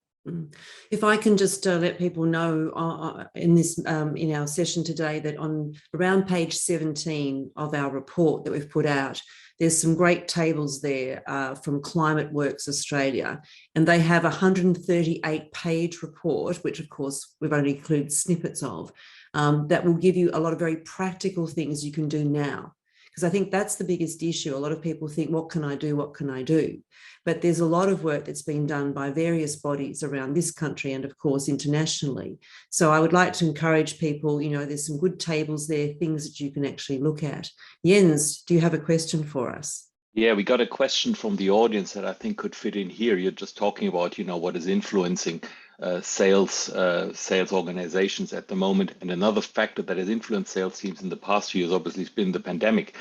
If I can just let people know in our session today that on around page 17 of our report that we've put out, there's some great tables there from Climate Works Australia, and they have a 138-page report, which of course we've only included snippets of, that will give you a lot of very practical things you can do now. Because I think that's the biggest issue. A lot of people think, what can I do? What can I do? But there's a lot of work that's been done by various bodies around this country and, of course, internationally. So I would like to encourage people, there's some good tables there, things that you can actually look at. Jens, do you have a question for us? Yeah, we got a question from the audience that I think could fit in here. You're just talking about, what is influencing sales organizations at the moment. And another factor that has influenced sales teams in the past few years obviously has been the pandemic.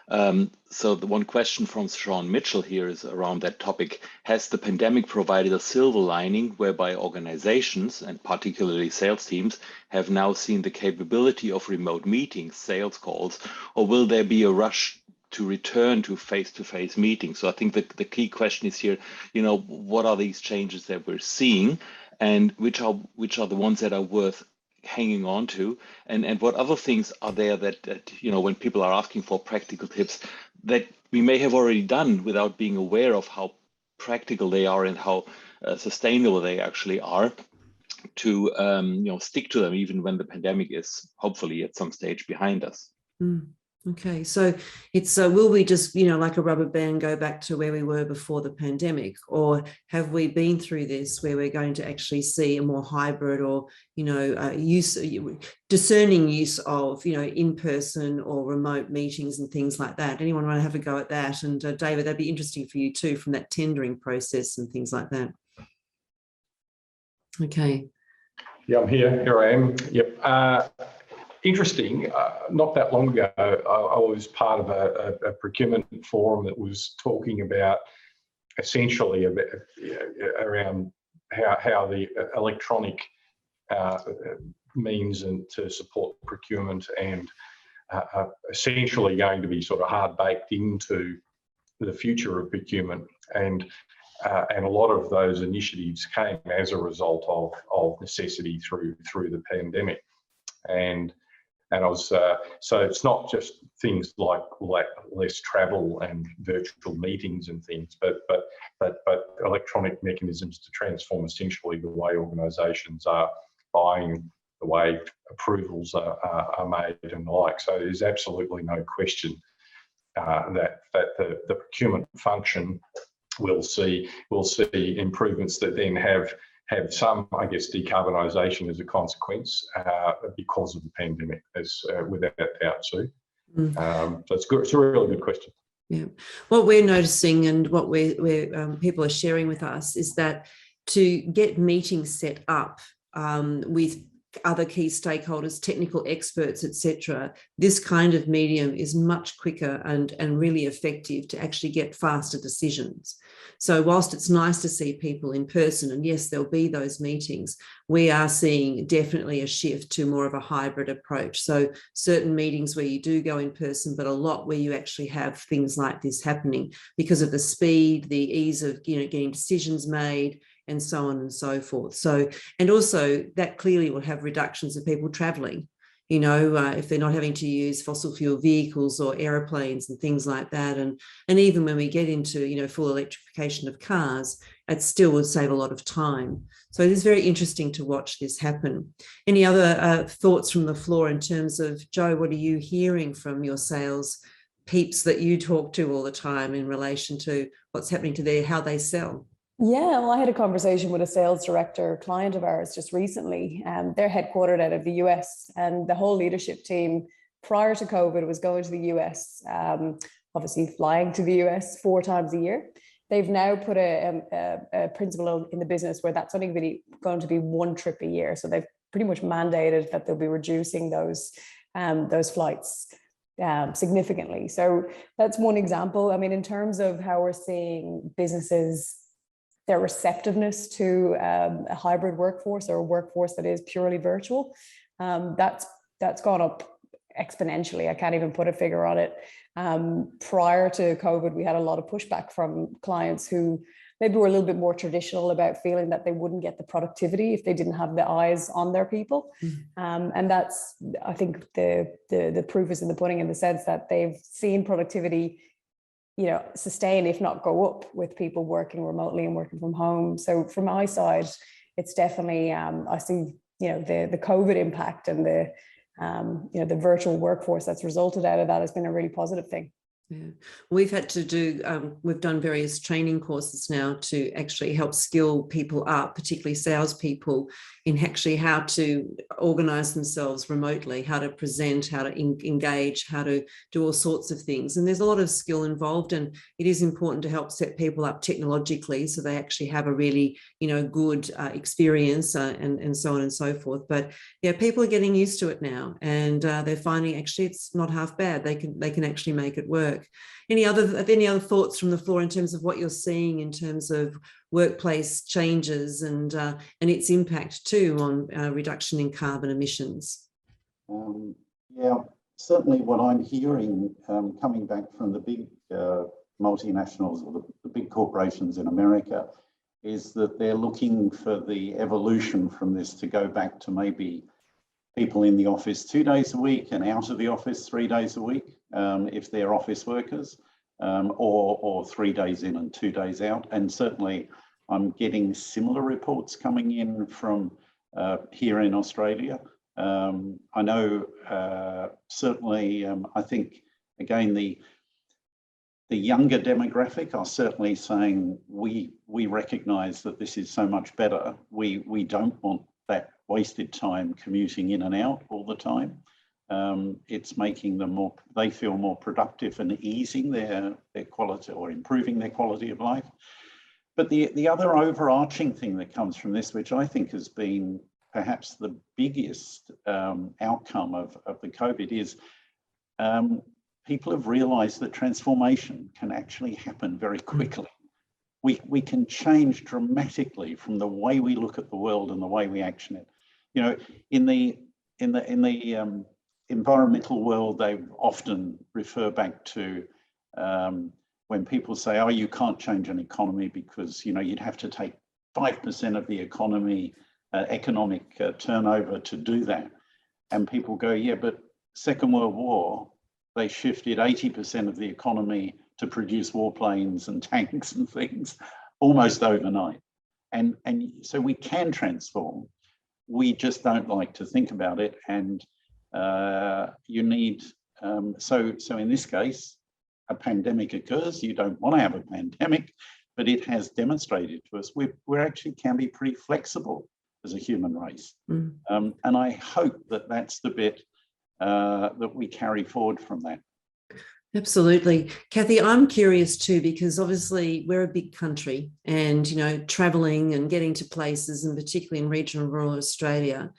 So the one question from Sean Mitchell here is around that topic. Has the pandemic provided a silver lining whereby organizations, and particularly sales teams, have now seen the capability of remote meetings, sales calls, or will there be a rush to return to face-to-face meetings? So I think the key question is here, what are these changes that we're seeing, and which are the ones that are worth hanging on to, and what other things are there that when people are asking for practical tips that we may have already done without being aware of how practical they are and how sustainable they actually are, to stick to them even when the pandemic is hopefully at some stage behind us. Okay, so it's will we just, like a rubber band, go back to where we were before the pandemic, or have we been through this where we're going to actually see a more hybrid or discerning use of in-person or remote meetings and things like that? Anyone want to have a go at that? And David, that'd be interesting for you too, from that tendering process and things like that. Okay. Yeah, I'm here. Here I am. Yep. Interesting, not that long ago, I was part of a procurement forum that was talking about essentially around how the electronic means and to support procurement and essentially going to be sort of hard baked into the future of procurement. And a lot of those initiatives came as a result of necessity through the pandemic. And I was so it's not just things like less travel and virtual meetings and things, but electronic mechanisms to transform essentially the way organisations are buying, the way approvals are made and the like. So there's absolutely no question that the procurement function will see improvements that then have some, I guess, decarbonisation as a consequence because of the pandemic, as without doubt, Sue. So it's good. It's a really good question. Yeah, what we're noticing and what people are sharing with us is that to get meetings set up with other key stakeholders, technical experts, etc., this kind of medium is much quicker and really effective to actually get faster decisions. So whilst it's nice to see people in person, and yes, there'll be those meetings, we are seeing definitely a shift to more of a hybrid approach. So certain meetings where you do go in person, but a lot where you actually have things like this happening because of the speed, the ease of getting decisions made, and so on and so forth. So, and also that clearly will have reductions of people traveling, if they're not having to use fossil fuel vehicles or aeroplanes and things like that. And even when we get into, full electrification of cars, it still would save a lot of time. So it is very interesting to watch this happen. Any other thoughts from the floor in terms of, Jo, what are you hearing from your sales peeps that you talk to all the time in relation to what's happening to how they sell? Yeah, well, I had a conversation with a sales director client of ours just recently. They're headquartered out of the US, and the whole leadership team prior to COVID was going to the US, obviously flying to the US 4 times a year. They've now put a principle in the business where that's only really going to be 1 trip a year. So they've pretty much mandated that they'll be reducing those flights significantly. So that's one example. I mean, in terms of how we're seeing businesses, their receptiveness to a hybrid workforce or a workforce that is purely virtual, that's gone up exponentially. I can't even put a figure on it. Prior to COVID, we had a lot of pushback from clients who maybe were a little bit more traditional about feeling that they wouldn't get the productivity if they didn't have the eyes on their people. And that's, I think, the proof is in the pudding, in the sense that they've seen productivity sustain, if not go up, with people working remotely and working from home. So from my side, it's definitely, I see, the COVID impact and the virtual workforce that's resulted out of that has been a really positive thing. Yeah, we've had to do, we've done various training courses now to actually help skill people up, particularly salespeople, in actually how to organise themselves remotely, how to present, how to engage, how to do all sorts of things. And there's a lot of skill involved, and it is important to help set people up technologically so they actually have a really, good experience and so on and so forth. But yeah, people are getting used to it now, and they're finding actually it's not half bad. They can actually make it work. Any other thoughts from the floor in terms of what you're seeing in terms of workplace changes and its impact too on reduction in carbon emissions? Yeah, certainly what I'm hearing coming back from the big multinationals or the big corporations in America is that they're looking for the evolution from this to go back to maybe people in the office 2 days a week and out of the office 3 days a week, if they're office workers, or 3 days in and 2 days out. And certainly I'm getting similar reports coming in from here in Australia. I know certainly I think again, the younger demographic are certainly saying we recognise that this is so much better. We don't want that wasted time commuting in and out all the time. It's making them they feel more productive and easing their quality or improving their quality of life. But the other overarching thing that comes from this, which I think has been perhaps the biggest outcome of the COVID, is people have realised that transformation can actually happen very quickly. We can change dramatically from the way we look at the world and the way we action it. You know, in the environmental world, they often refer back to when people say, "Oh, you can't change an economy because you'd have to take 5% of the economy economic turnover to do that." And people go, "Yeah, but Second World War, they shifted 80% of the economy to produce warplanes and tanks and things almost overnight." And so we can transform. We just don't like to think about it. And you need, so in this case, a pandemic occurs. You don't want to have a pandemic, but it has demonstrated to us we actually can be pretty flexible as a human race. And I hope that that's the bit that we carry forward from that. Absolutely. Kathy, I'm curious too, because obviously we're a big country and, traveling and getting to places, and particularly in regional and rural Australia.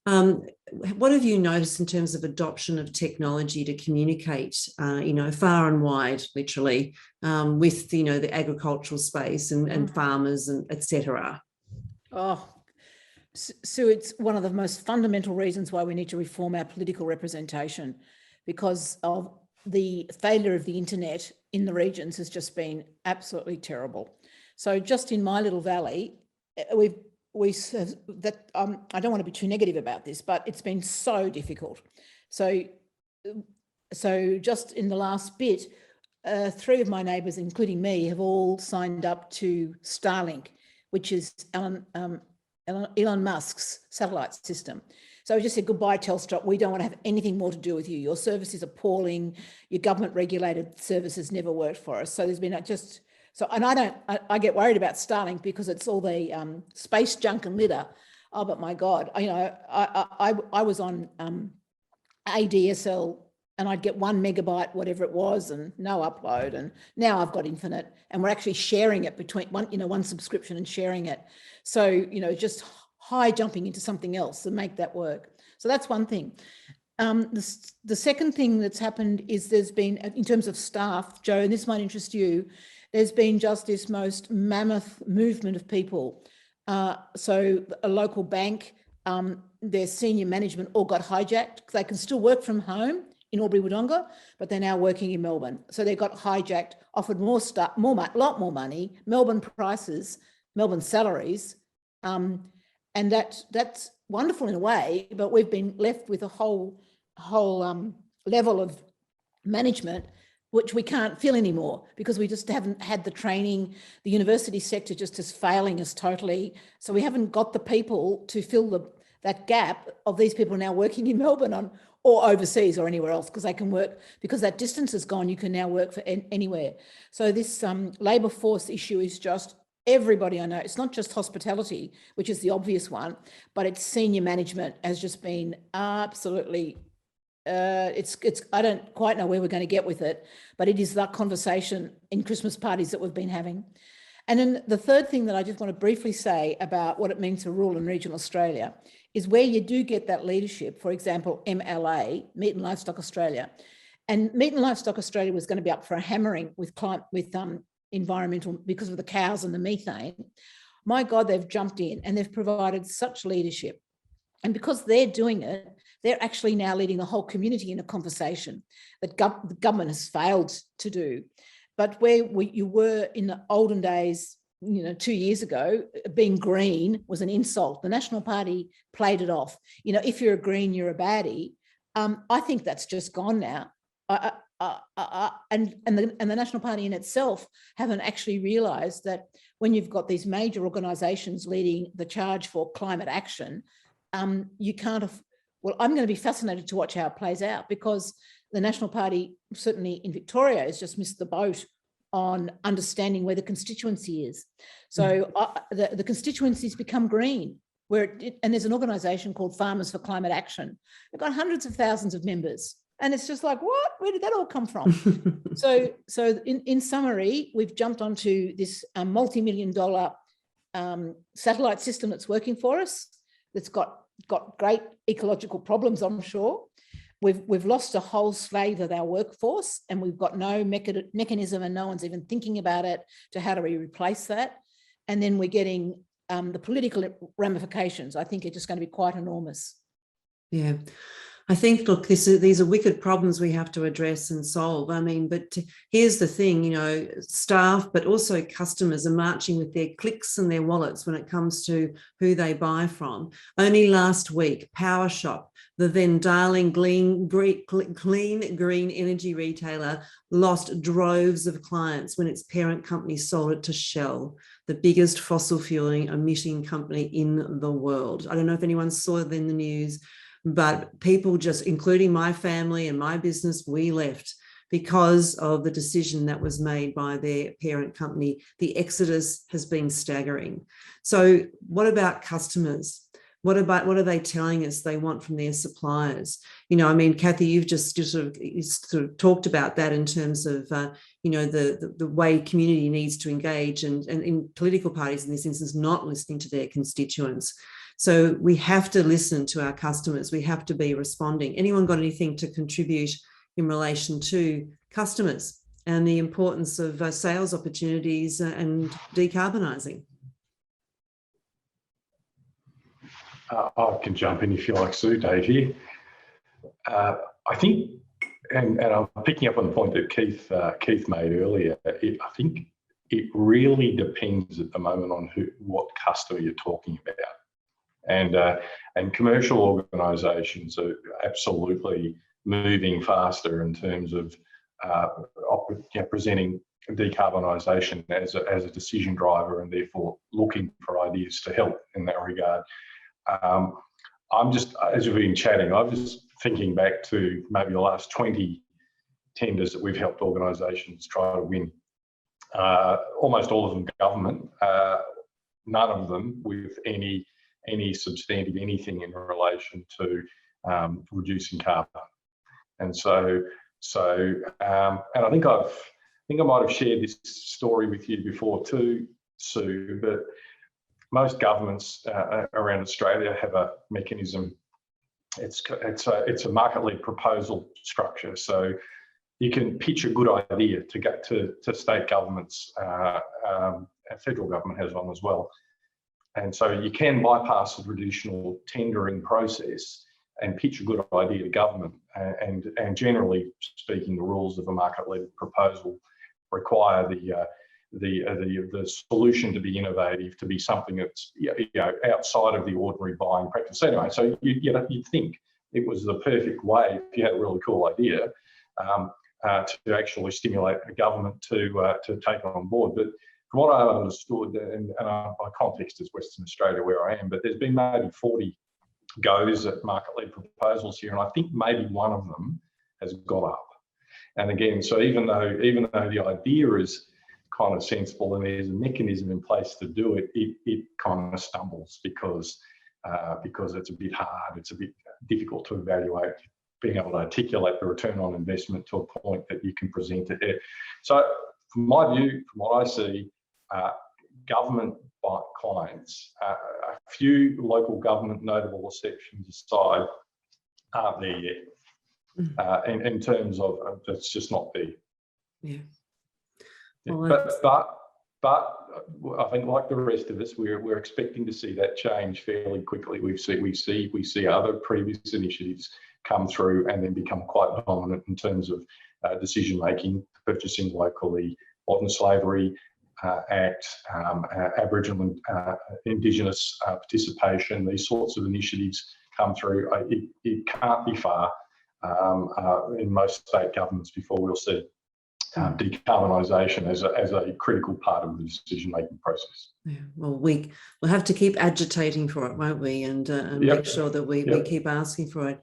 What have you noticed in terms of adoption of technology to communicate, far and wide, literally, with, the agricultural space and farmers and et cetera? Oh, so it's one of the most fundamental reasons why we need to reform our political representation, because of the failure of the internet in the regions has just been absolutely terrible. So just in my little valley, I don't want to be too negative about this, but it's been so difficult. So just in the last bit, 3 of my neighbours, including me, have all signed up to Starlink, which is Elon Musk's satellite system. So I just said, goodbye, Telstra. We don't want to have anything more to do with you. Your service is appalling. Your government regulated services never worked for us. So there's been I get worried about Starlink because it's all the space junk and litter. Oh, but my God, I was on ADSL and I'd get 1 megabyte, whatever it was, and no upload. And now I've got infinite, and we're actually sharing it between one subscription and sharing it. So, just high jumping into something else to make that work. So that's one thing. The second thing that's happened is there's been, in terms of staff, Joe, and this might interest you, there's been just this most mammoth movement of people. So a local bank, their senior management all got hijacked. They can still work from home in Albury-Wodonga, but they're now working in Melbourne. So they got hijacked, offered lot more money, Melbourne prices, Melbourne salaries. And that's wonderful in a way, but we've been left with a whole level of management which we can't fill anymore because we just haven't had the training. The university sector just is failing us totally. So we haven't got the people to fill that gap of these people now working in Melbourne or overseas or anywhere else, because they can work, because that distance is gone, you can now work for anywhere. So this labour force issue is just everybody I know. It's not just hospitality, which is the obvious one, but it's senior management has just been absolutely, I don't quite know where we're going to get with it, but it is that conversation in Christmas parties that we've been having. And then the third thing that I just want to briefly say about what it means for rural and regional Australia is where you do get that leadership, for example, MLA, Meat and Livestock Australia. And Meat and Livestock Australia was going to be up for a hammering with environmental, because of the cows and the methane. My God, they've jumped in and they've provided such leadership. And because they're doing it, they're actually now leading the whole community in a conversation that the government has failed to do. But where you were in the olden days, 2 years ago, being green was an insult. The National Party played it off. If you're a green, you're a baddie. I think that's just gone now. And the National Party in itself haven't actually realised that when you've got these major organisations leading the charge for climate action, you can't. Well, I'm going to be fascinated to watch how it plays out, because the National Party, certainly in Victoria, has just missed the boat on understanding where the constituency is. So the constituencies become green, and there's an organisation called Farmers for Climate Action. They've got hundreds of thousands of members. And it's just like, what? Where did that all come from? So in summary, we've jumped onto this multi-million-dollar satellite system that's working for us, that's got great ecological problems, I'm sure. We've lost a whole swathe of our workforce, and we've got no mechanism, and no one's even thinking about it, to how do we replace that. And then we're getting the political ramifications, I think, are just going to be quite enormous. Yeah. I think, look, these are wicked problems we have to address and solve. I mean, but here's the thing, you know, staff, but also customers are marching with their clicks and their wallets when it comes to who they buy from. Only last week, Power Shop, the then darling clean green energy retailer, lost droves of clients when its parent company sold it to Shell, the biggest fossil fuel emitting company in the world. I don't know if anyone saw it in the news, but people, just including my family and my business, we left because of the decision that was made by their parent company. The exodus has been staggering. So what about customers? What are they telling us they want from their suppliers? You know, I mean, Kathy, you've just sort of talked about that in terms of, you know, the way community needs to engage, and in political parties in this instance, not listening to their constituents. So we have to listen to our customers. We have to be responding. Anyone got anything to contribute in relation to customers and the importance of sales opportunities and decarbonising? I can jump in if you like, Sue, Dave here. I think, and I'm picking up on the point that Keith made earlier, I think it really depends at the moment on what customer you're talking about. And commercial organisations are absolutely moving faster in terms of presenting decarbonisation as a decision driver, and therefore looking for ideas to help in that regard. I'm just, as we've been chatting, I'm just thinking back to maybe the last 20 tenders that we've helped organisations try to win. Almost all of them government, none of them with any substantive anything in relation to reducing carbon. And so and I think I might have shared this story with you before too, Sue, but most governments around Australia have a mechanism. It's a market-led proposal structure. So you can pitch a good idea to get to state governments. Federal government has one as well. And so you can bypass the traditional tendering process and pitch a good idea to government. And generally speaking, the rules of a market-led proposal require the solution to be innovative, to be something that's outside of the ordinary buying practice. Anyway, so you'd think it was the perfect way, if you had a really cool idea, to actually stimulate a government to take it on board. But from what I understood, and my context is Western Australia where I am, but there's been maybe 40 goes at market-led proposals here, and I think maybe one of them has got up. And again, so even though the idea is kind of sensible and there's a mechanism in place to do it, it kind of stumbles because it's a bit hard, it's a bit difficult to evaluate, being able to articulate the return on investment to a point that you can present it. So from my view, from what I see, government clients, a few local government notable exceptions aside, aren't there yet. In terms of it's just not there. Yeah. Well, but I think, like the rest of us, we're expecting to see that change fairly quickly. We see other previous initiatives come through and then become quite dominant in terms of decision making, purchasing locally, modern slavery Act, Aboriginal and Indigenous participation. These sorts of initiatives come through. It can't be far in most state governments before we'll see decarbonisation as a critical part of the decision-making process. Yeah, well, we'll have to keep agitating for it, won't we? And make sure that we keep asking for it.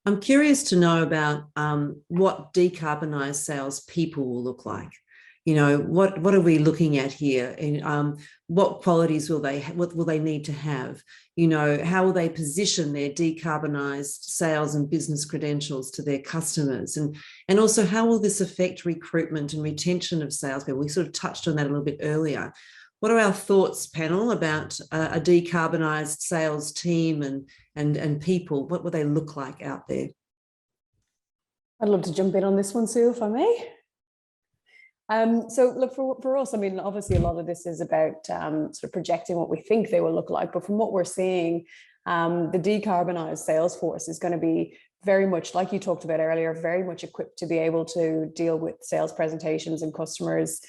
I'm curious to know about what decarbonised salespeople will look like. You know, what are we looking at here? And what qualities what will they need to have? You know, how will they position their decarbonised sales and business credentials to their customers? And also, how will this affect recruitment and retention of salespeople? We sort of touched on that a little bit earlier. What are our thoughts, panel, about a decarbonised sales team and people? What will they look like out there? I'd love to jump in on this one, Sue, if I may. So look, for us, I mean, obviously a lot of this is about sort of projecting what we think they will look like, but from what we're seeing, the decarbonised sales force is going to be very much, like you talked about earlier, very much equipped to be able to deal with sales presentations and customers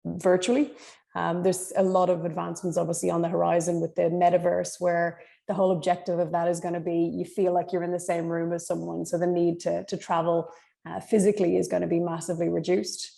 virtually. There's a lot of advancements obviously on the horizon with the metaverse, where the whole objective of that is going to be you feel like you're in the same room as someone. So the need to travel physically is going to be massively reduced.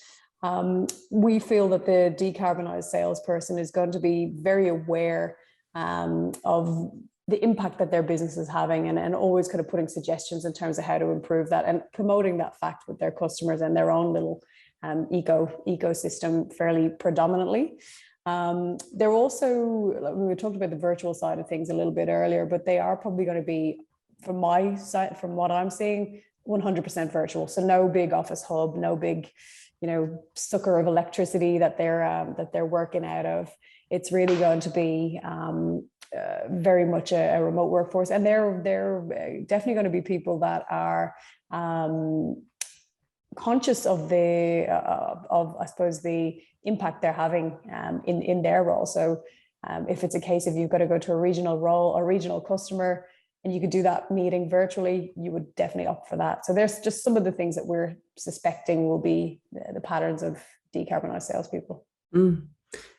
We feel that the decarbonised salesperson is going to be very aware of the impact that their business is having, and always kind of putting suggestions in terms of how to improve that and promoting that fact with their customers and their own little ecosystem fairly predominantly. They're also, we talked about the virtual side of things a little bit earlier, but they are probably going to be, from my side, from what I'm seeing, 100% virtual. So no big office hub, no big, you know, sucker of electricity that they're working out of. It's really going to be very much a remote workforce, and they're definitely going to be people that are conscious of the I suppose the impact they're having in their role. So if it's a case of you've got to go to a regional role, a regional customer, and you could do that meeting virtually, you would definitely opt for that. So there's just some of the things that we're suspecting will be the patterns of decarbonised salespeople.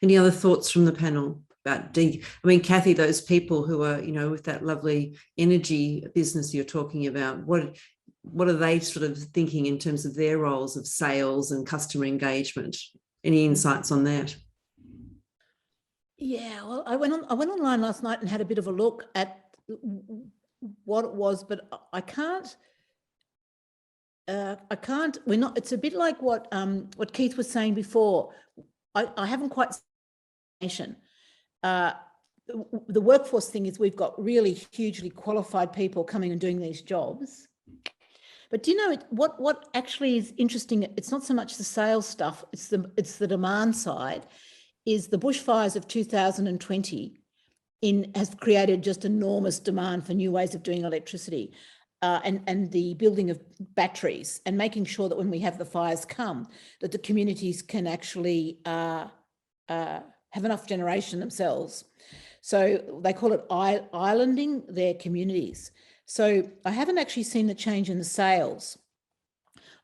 Any other thoughts from the panel about I mean, Kathy, those people who are, you know, with that lovely energy business you're talking about, what are they sort of thinking in terms of their roles of sales and customer engagement? Any insights on that? Yeah, well, I went online last night and had a bit of a look at what it was, but I can't. We're not. It's a bit like what Keith was saying before. I haven't quite. The workforce thing is we've got really hugely qualified people coming and doing these jobs. But do you know what actually is interesting? It's not so much the sales stuff. It's the demand side. Is the bushfires of 2020 has created just enormous demand for new ways of doing electricity, and the building of batteries, and making sure that when we have the fires come, that the communities can actually have enough generation themselves. So they call it islanding their communities. So I haven't actually seen the change in the sales.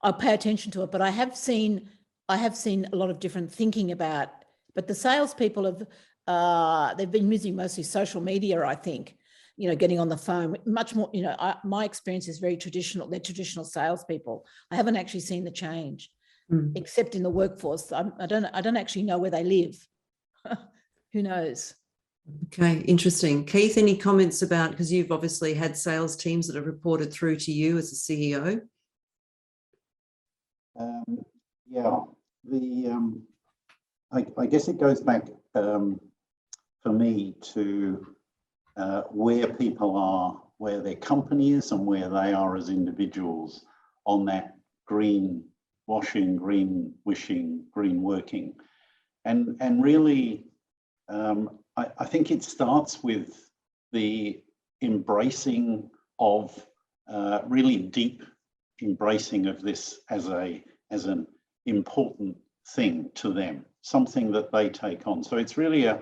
I'll pay attention to it, but I have seen a lot of different thinking about. But the salespeople have they've been using mostly social media, I think. You know, getting on the phone much more. You know, my experience is very traditional. They're traditional salespeople. I haven't actually seen the change, except in the workforce. I don't actually know where they live. Who knows? Okay, interesting. Keith, any comments about, because you've obviously had sales teams that have reported through to you as a CEO? Yeah, I guess it goes back for me to where people are, where their company is, and where they are as individuals on that green washing, green wishing, green working. And really, I think it starts with the embracing of really deep embracing of this as an important thing to them, something that they take on. So it's really a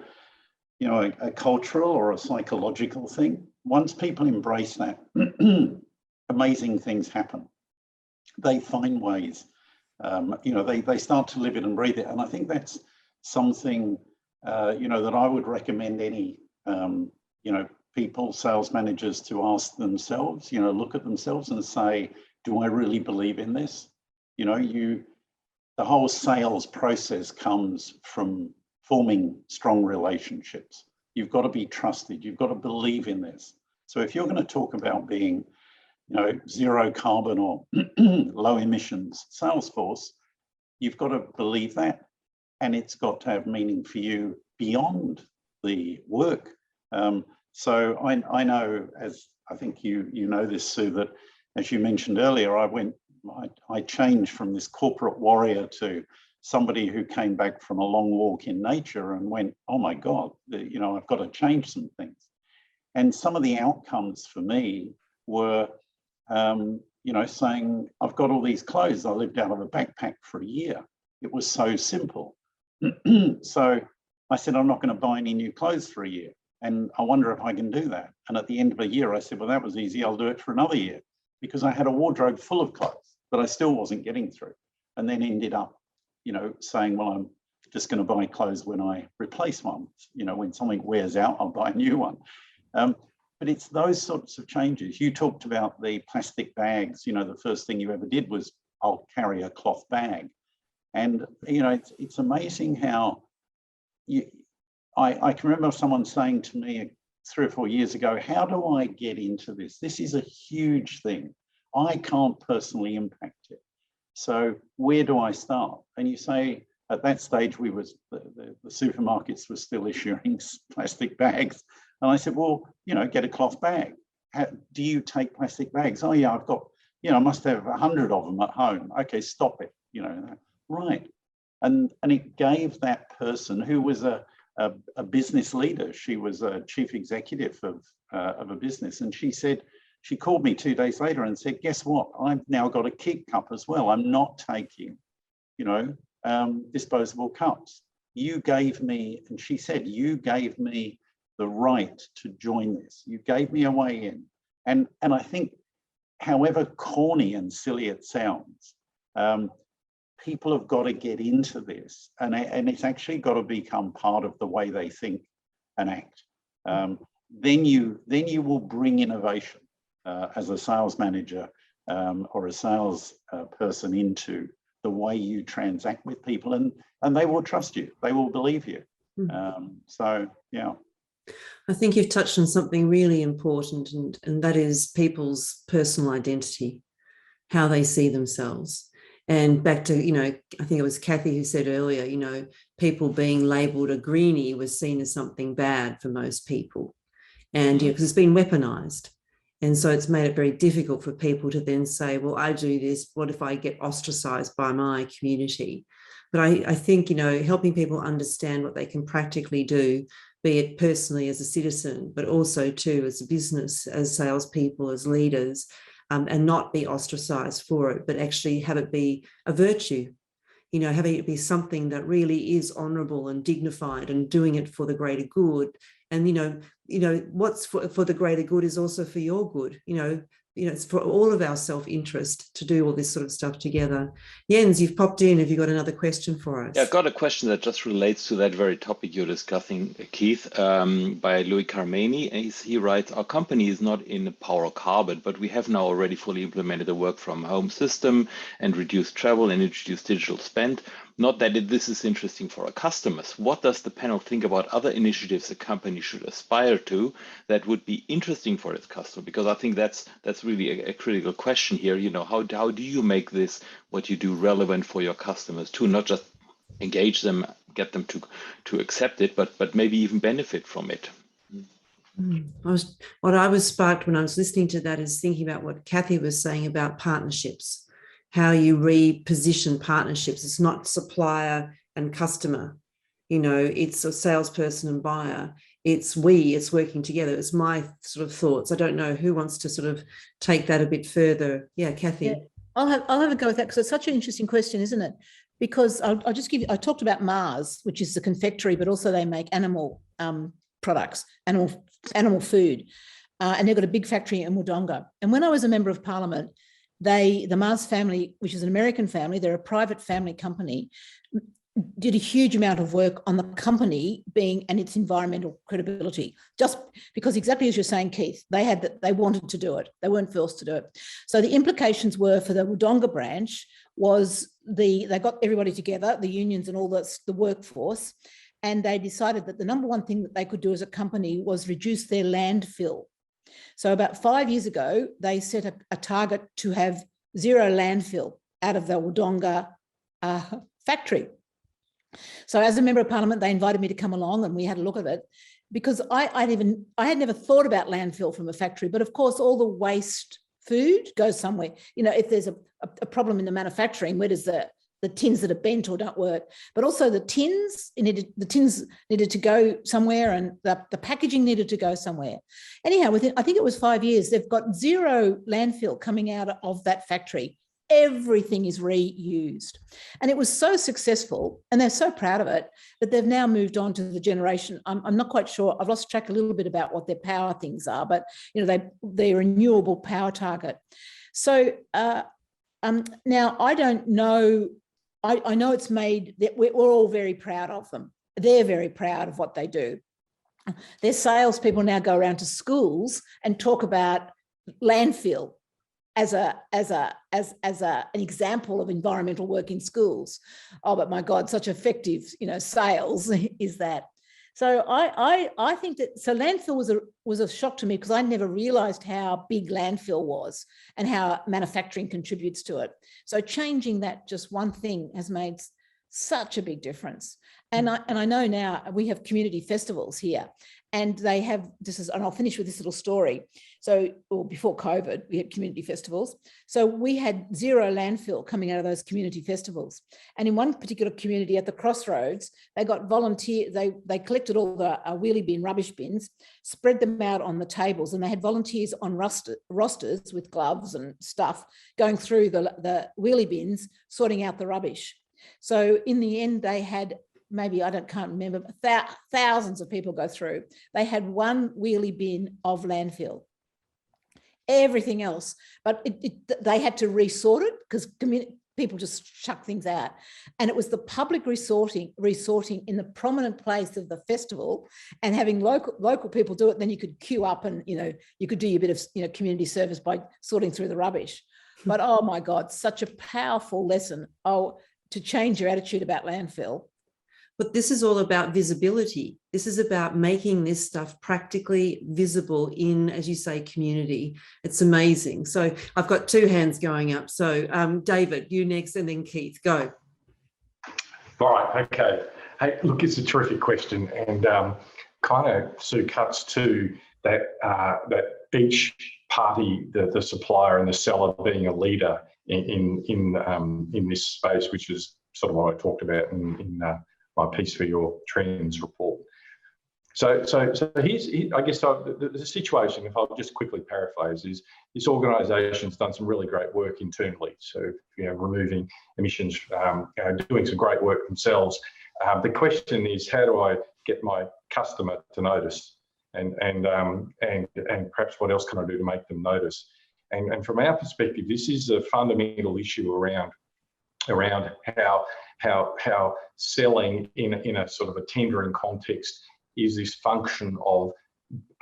cultural or a psychological thing. Once people embrace that, amazing things happen. They find ways, they start to live it and breathe it. And I think that's something, that I would recommend any, people, sales managers, to ask themselves, look at themselves and say, do I really believe in this? The whole sales process comes from forming strong relationships. You've got to be trusted. You've got to believe in this. So if you're going to talk about being zero carbon or low emissions sales force, you've got to believe that, and it's got to have meaning for you beyond the work. So I know, as I think you know this, Sue, that as you mentioned earlier, I changed from this corporate warrior to somebody who came back from a long walk in nature and went, oh my God, I've got to change some things. And some of the outcomes for me were, saying, I've got all these clothes. I lived out of a backpack for a year. It was so simple. So I said, I'm not going to buy any new clothes for a year. And I wonder if I can do that. And at the end of a year, I said, well, that was easy. I'll do it for another year, because I had a wardrobe full of clothes that I still wasn't getting through. And then ended up, saying, well, I'm just going to buy clothes when I replace one. When something wears out, I'll buy a new one. But it's those sorts of changes. You talked about the plastic bags. The first thing you ever did was, I'll carry a cloth bag. And, it's amazing how I can remember someone saying to me 3 or 4 years ago, how do I get into this? This is a huge thing. I can't personally impact it. So where do I start? And you say, at that stage, the supermarkets were still issuing plastic bags. And I said, well, get a cloth bag. Do you take plastic bags? Oh yeah, I've got, I must have 100 of them at home. Okay, stop it, right. And it gave that person who was a business leader. She was a chief executive of a business. And she called me 2 days later and said, guess what? I've now got a Keep cup as well. I'm not taking, disposable cups. You gave me, and she said, you gave me the right to join this. You gave me a way in. And I think, however corny and silly it sounds, people have got to get into this, and it's actually got to become part of the way they think and act. Then you will bring innovation as a sales manager or a sales person into the way you transact with people, and they will trust you. They will believe you. So yeah. I think you've touched on something really important, and that is people's personal identity, how they see themselves. And back to, I think it was Kathy who said earlier, people being labelled a greenie was seen as something bad for most people. And, because it's been weaponized. And so it's made it very difficult for people to then say, well, I do this. What if I get ostracized by my community? But I think, helping people understand what they can practically do, be it personally as a citizen, but also too as a business, as salespeople, as leaders, and not be ostracized for it, but actually have it be a virtue, having it be something that really is honorable and dignified and doing it for the greater good. And, what's for the greater good is also for your good, it's for all of our self-interest to do all this sort of stuff together. Jens, you've popped in. Have you got another question for us? Yeah, I've got a question that just relates to that very topic you're discussing, Keith, by Louis Carmani. And he writes, our company is not in the power of carbon, but we have now already fully implemented a work from home system and reduced travel and introduced digital spend. Not that this is interesting for our customers. What does the panel think about other initiatives a company should aspire to that would be interesting for its customer? Because I think that's really a critical question here. How do you make this, what you do, relevant for your customers to not just engage them, get them to accept it, but maybe even benefit from it? What I was sparked when I was listening to that is thinking about what Kathy was saying about partnerships. How you reposition partnerships. It's not supplier and customer, it's a salesperson and buyer. It's working together. It's my sort of thoughts. I don't know who wants to sort of take that a bit further. Yeah, Kathy. Yeah, I'll have a go with that, because it's such an interesting question, isn't it? Because I'll just give you, I talked about Mars, which is the confectionery, but also they make animal products, animal food. And they've got a big factory in Wodonga. And when I was a member of Parliament, the Mars family, which is an American family, they're a private family company, did a huge amount of work on the company and its environmental credibility, just because, exactly as you're saying, Keith, they wanted to do it. They weren't forced to do it. So the implications were for the Wodonga branch was they got everybody together, the unions and all the workforce, and they decided that the number one thing that they could do as a company was reduce their landfill So about 5 years ago, they set a target to have zero landfill out of the Wodonga factory. So as a member of parliament, they invited me to come along and we had a look at it, because I had never thought about landfill from a factory, but of course all the waste food goes somewhere. You know, if there's a problem in the manufacturing, where does the tins that are bent or don't work, but also the tins needed to go somewhere, and the packaging needed to go somewhere. Anyhow, within, I think it was 5 years, they've got zero landfill coming out of that factory. Everything is reused. And it was so successful, and they're so proud of it, that they've now moved on to the generation. I'm not quite sure, I've lost track a little bit about what their power things are, but you know, their renewable power target. So now I don't know, I know it's made, that we're all very proud of them. They're very proud of what they do. Their salespeople now go around to schools and talk about landfill as an example of environmental work in schools. Oh, but my God, such effective, you know, sales is that. So I think that, so landfill was a shock to me, because I never realized how big landfill was and how manufacturing contributes to it. So changing that just one thing has made such a big difference. And I know now we have community festivals here, and they have, and I'll finish with this little story. So, or before COVID, we had community festivals. So we had zero landfill coming out of those community festivals. And in one particular community at the Crossroads, they got they collected all the wheelie bin rubbish bins, spread them out on the tables, and they had volunteers on rosters with gloves and stuff going through the wheelie bins, sorting out the rubbish. So in the end, they had maybe, can't remember, thousands of people go through. They had one wheelie bin of landfill. Everything else, but they had to resort it, because people just chuck things out. And it was the public resorting in the prominent place of the festival, and having local people do it. Then you could queue up, and you know, you could do your bit of, you know, community service by sorting through the rubbish. But oh my God, such a powerful lesson. To change your attitude about landfill. But this is all about visibility. This is about making this stuff practically visible in, as you say, community. It's amazing. So I've got two hands going up. So David, you next, and then Keith, go. All right, okay. Hey, look, it's a terrific question, and kind of, Sue, cuts to that each party, the supplier and the seller, being a leader in this space, which is sort of what I talked about in my piece for your trends report. So here's, I guess, the situation, if I'll just quickly paraphrase, is this organisation's done some really great work internally. So, you know, removing emissions, doing some great work themselves. The question is, how do I get my customer to notice? And perhaps what else can I do to make them notice? And from our perspective, this is a fundamental issue around how selling in a sort of a tendering context is this function of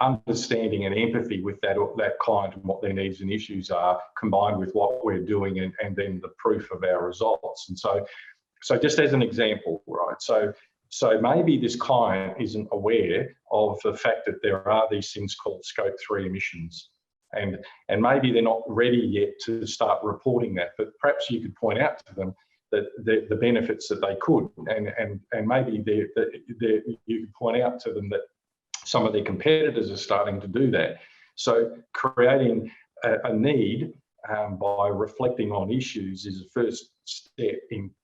understanding and empathy with that client and what their needs and issues are, combined with what we're doing and then the proof of our results. And so just as an example, right? So maybe this client isn't aware of the fact that there are these things called Scope 3 emissions. And maybe they're not ready yet to start reporting that, but perhaps you could point out to them that the benefits that they could, and maybe you could point out to them that some of their competitors are starting to do that. So creating a need by reflecting on issues is the first step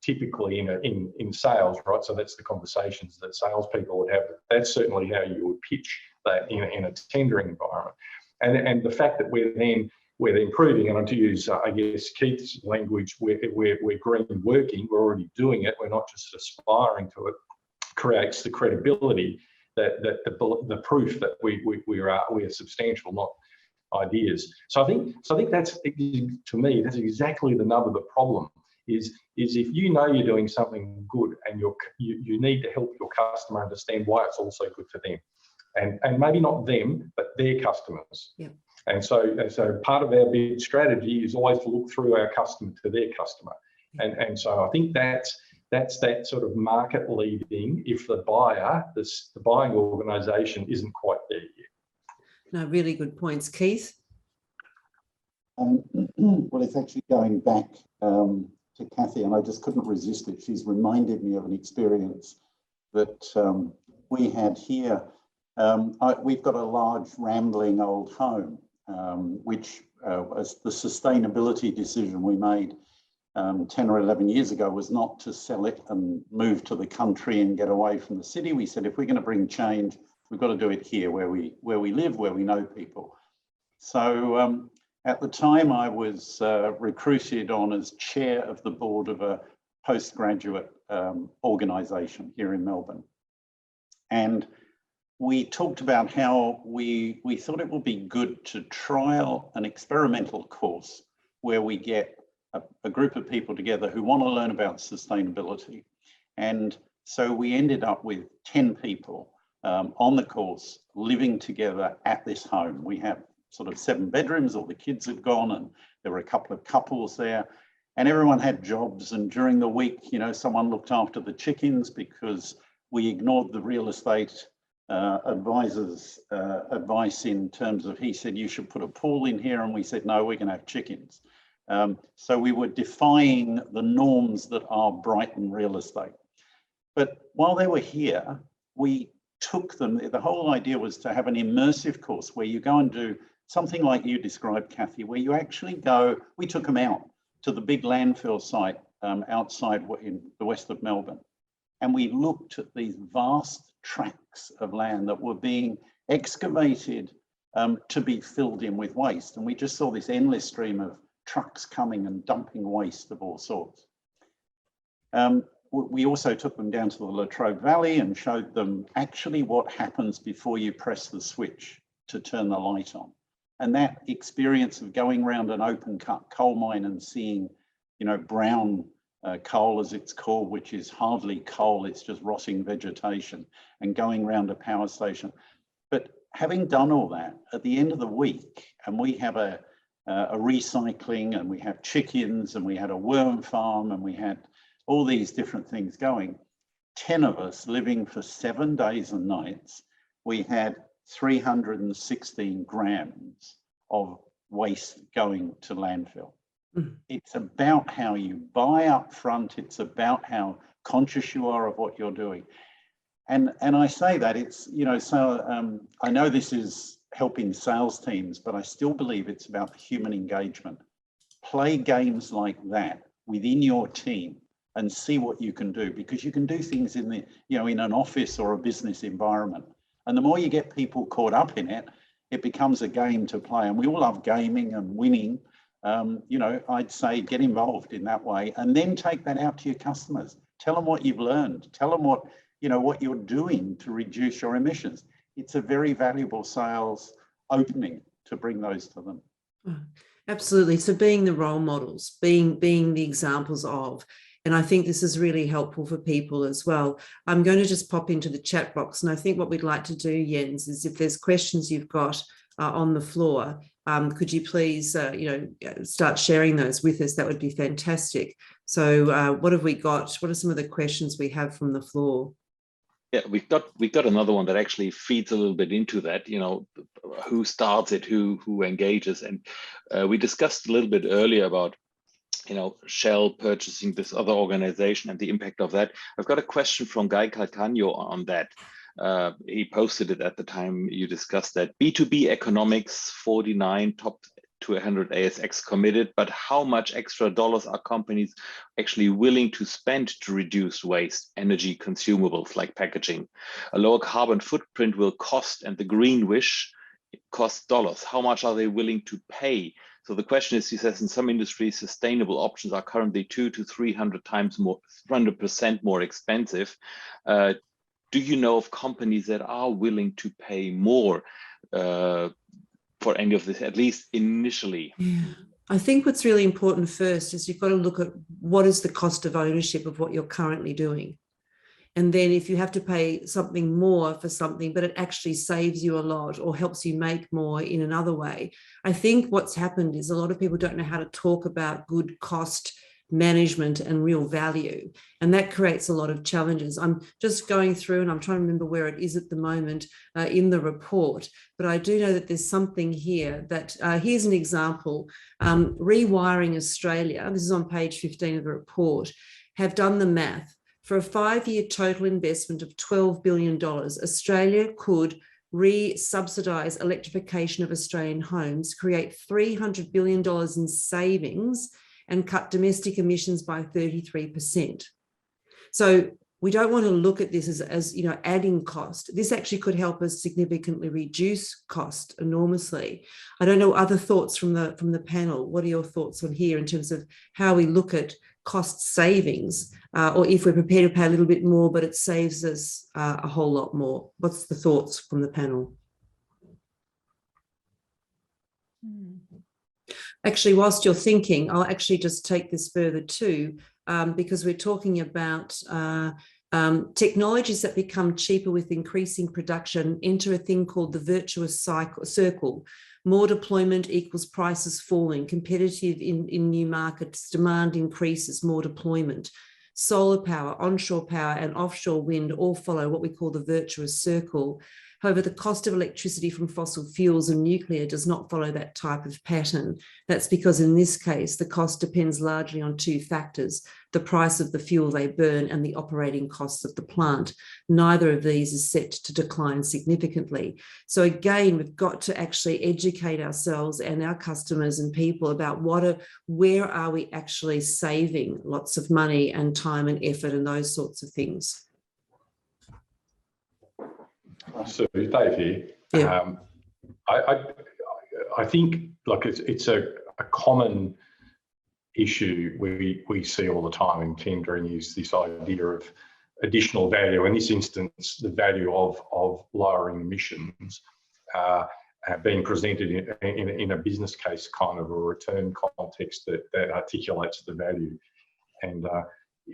typically in sales, right? So that's the conversations that salespeople would have. That's certainly how you would pitch that in a tendering environment. And the fact that we're then improving, and to use, I guess, Keith's language, we're green working, we're already doing it, we're not just aspiring to it, creates the credibility that the proof that we are substantial, not ideas. So I think that's, to me, that's exactly the nub of the problem. Is if you know you're doing something good and you need to help your customer understand why it's also good for them. And maybe not them, but their customers. Yeah. And so part of our big strategy is always to look through our customer to their customer. Yeah. And so I think that's that sort of market leading if the buyer, the buying organisation isn't quite there yet. No, really good points. Keith? Well, it's actually going back to Kathy, and I just couldn't resist it. She's reminded me of an experience that we had here. We've got a large rambling old home, which was the sustainability decision we made 10 or 11 years ago was not to sell it and move to the country and get away from the city. We said, if we're going to bring change, we've got to do it here where we live, where we know people. So at the time I was recruited on as chair of the board of a postgraduate organisation here in Melbourne. And we talked about how we thought it would be good to trial an experimental course where we get a group of people together who want to learn about sustainability. And so we ended up with 10 people on the course living together at this home. We have sort of 7 bedrooms, all the kids had gone, and there were a couple of couples there, and everyone had jobs. And during the week, you know, someone looked after the chickens because we ignored the real estate advisor's advice in terms of, he said, you should put a pool in here. And we said, no, we're going to have chickens. So we were defying the norms that are Brighton real estate. But while they were here, we took them, the whole idea was to have an immersive course where you go and do something like you described, Kathy, where you actually go, we took them out to the big landfill site outside in the west of Melbourne. And we looked at these vast tracts of land that were being excavated to be filled in with waste. And we just saw this endless stream of trucks coming and dumping waste of all sorts. We also took them down to the Latrobe Valley and showed them actually what happens before you press the switch to turn the light on. And that experience of going around an open cut coal mine and seeing, you know, brown coal, as it's called, which is hardly coal, it's just rotting vegetation, and going around a power station. But having done all that, at the end of the week, and we have a recycling, and we have chickens, and we had a worm farm, and we had all these different things going. 10 of us living for 7 days and nights, we had 316 grams of waste going to landfill. It's about how you buy up front. It's about how conscious you are of what you're doing. And I say that it's, you know, so I know this is helping sales teams, but I still believe it's about human engagement. Play games like that within your team and see what you can do, because you can do things in the, you know, in an office or a business environment. And the more you get people caught up in it, it becomes a game to play. And we all love gaming and winning. You know, I'd say get involved in that way, and then take that out to your customers. Tell them what you've learned. Tell them what, you know, what you're doing to reduce your emissions. It's a very valuable sales opening to bring those to them. Absolutely. So being the role models, being the examples of, and I think this is really helpful for people as well. I'm going to just pop into the chat box, and I think what we'd like to do, Jens, is if there's questions you've got on the floor, could you please, you know, start sharing those with us? That would be fantastic. So what have we got? What are some of the questions we have from the floor? Yeah, we've got another one that actually feeds a little bit into that, you know, who starts it, who engages. And we discussed a little bit earlier about, you know, Shell purchasing this other organization and the impact of that. I've got a question from Guy Calcagno on that. He posted it at the time you discussed that. B2B economics, 49 top to 100 ASX committed, but how much extra dollars are companies actually willing to spend to reduce waste, energy, consumables like packaging? A lower carbon footprint will cost, and the green wish costs dollars. How much are they willing to pay? So the question is, he says, in some industries, sustainable options are currently 200 to 300 times more, 100% more expensive. Do you know of companies that are willing to pay more for any of this, at least initially? Yeah. I think what's really important first is you've got to look at what is the cost of ownership of what you're currently doing. And then if you have to pay something more for something, but it actually saves you a lot or helps you make more in another way. I think what's happened is a lot of people don't know how to talk about good cost management and real value. And that creates a lot of challenges. I'm just going through and I'm trying to remember where it is at the moment in the report, but I do know that there's something here that, here's an example, Rewiring Australia, this is on page 15 of the report, have done the math. For a 5-year total investment of $12 billion, Australia could re-subsidise electrification of Australian homes, create $300 billion in savings, and cut domestic emissions by 33%. So we don't want to look at this as you know, adding cost. This actually could help us significantly reduce cost enormously. I don't know, other thoughts from the panel. What are your thoughts on here in terms of how we look at cost savings, or if we're prepared to pay a little bit more, but it saves us a whole lot more? What's the thoughts from the panel? Actually, whilst you're thinking, I'll actually just take this further too, because we're talking about technologies that become cheaper with increasing production enter a thing called the virtuous circle. More deployment equals prices falling, competitive in new markets, demand increases, more deployment. Solar power, onshore power and offshore wind all follow what we call the virtuous circle. However, the cost of electricity from fossil fuels and nuclear does not follow that type of pattern. That's because in this case, the cost depends largely on two factors: the price of the fuel they burn and the operating costs of the plant. Neither of these is set to decline significantly. So again, we've got to actually educate ourselves and our customers and people about where are we actually saving lots of money and time and effort and those sorts of things. So Dave here. Yeah. I think like it's a common issue we see all the time in tendering is this idea of additional value. In this instance, the value of lowering emissions being presented in a business case kind of a return context that articulates the value. And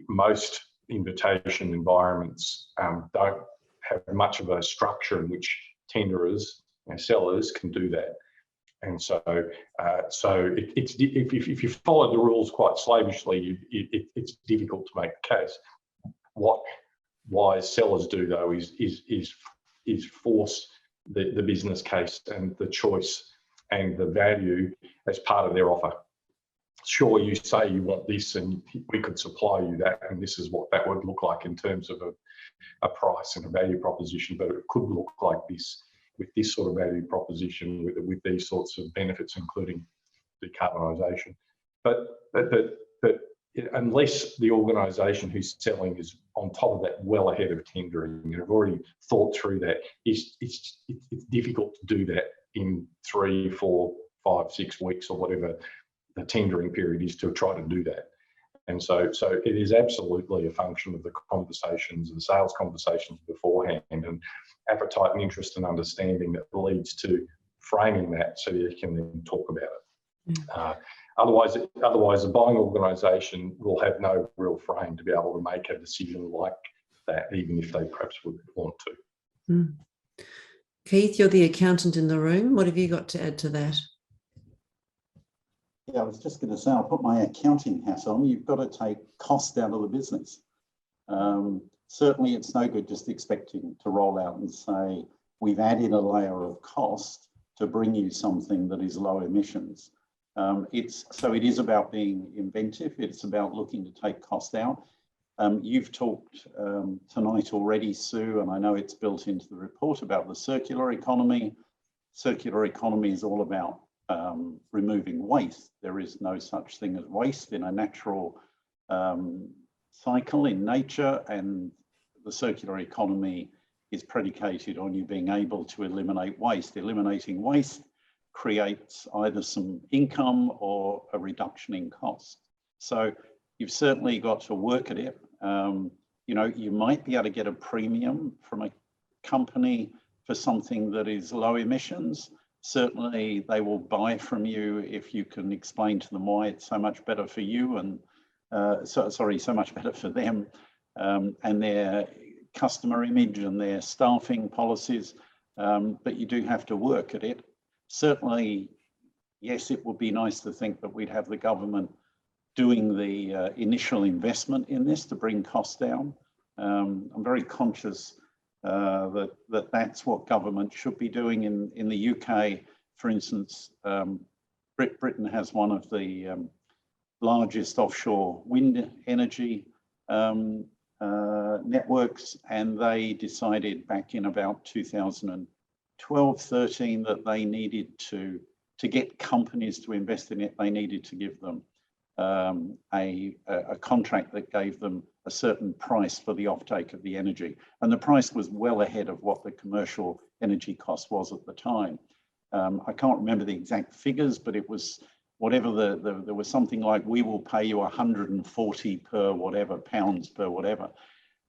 most invitation environments don't have much of a structure in which tenderers and sellers can do that. And so, if you follow the rules quite slavishly, it's difficult to make a case. What wise sellers do though is force the business case and the choice and the value as part of their offer. Sure, you say you want this and we could supply you that, and this is what that would look like in terms of a price and a value proposition, but it could look like this with this sort of value proposition with these sorts of benefits, including decarbonisation. But unless the organisation who's selling is on top of that, well ahead of tendering, and have already thought through that, it's difficult to do that in 3, 4, 5, 6 weeks or whatever the tendering period is to try to do that. And so it is absolutely a function of the conversations and sales conversations beforehand, and appetite and interest and understanding that leads to framing that so you can then talk about it. Otherwise, a buying organisation will have no real frame to be able to make a decision like that, even if they perhaps would want to. Keith, you're the accountant in the room. What have you got to add to that? Yeah, I was just going to say, I'll put my accounting hat on. You've got to take cost out of the business. Certainly, it's no good just expecting to roll out and say, we've added a layer of cost to bring you something that is low emissions. It is about being inventive. It's about looking to take cost out. You've talked tonight already, Sue, and I know it's built into the report about the circular economy. Circular economy is all about removing waste. There is no such thing as waste in a natural cycle in nature, and the circular economy is predicated on you being able to eliminate waste. Eliminating waste creates either some income or a reduction in cost. So you've certainly got to work at it. You might be able to get a premium from a company for something that is low emissions. Certainly they will buy from you if you can explain to them why it's so much better for you and so much better for them and their customer image and their staffing policies. But you do have to work at it. Certainly, yes, it would be nice to think that we'd have the government doing the initial investment in this to bring costs down. I'm very conscious that that's what government should be doing. In the UK, for instance, Britain has one of the largest offshore wind energy networks, and they decided back in about 2012-13 that they needed to get companies to invest in it, they needed to give them a contract that gave them a certain price for the offtake of the energy. And the price was well ahead of what the commercial energy cost was at the time. I can't remember the exact figures, but it was whatever there was something like, we will pay you 140 per whatever, pounds per whatever.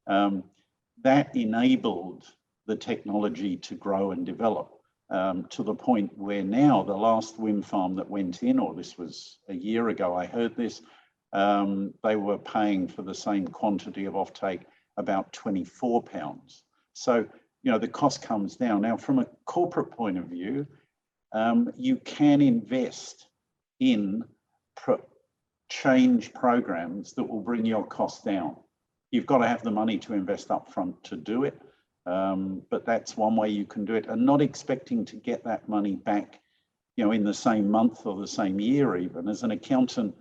That enabled the technology to grow and develop to the point where now the last wind farm that went in, or this was a year ago, I heard this, they were paying for the same quantity of offtake about £24. So, you know, the cost comes down. Now, from a corporate point of view, you can invest in change programs that will bring your costs down. You've got to have the money to invest up front to do it. But that's one way you can do it, and not expecting to get that money back, you know, in the same month or the same year even. As an accountant,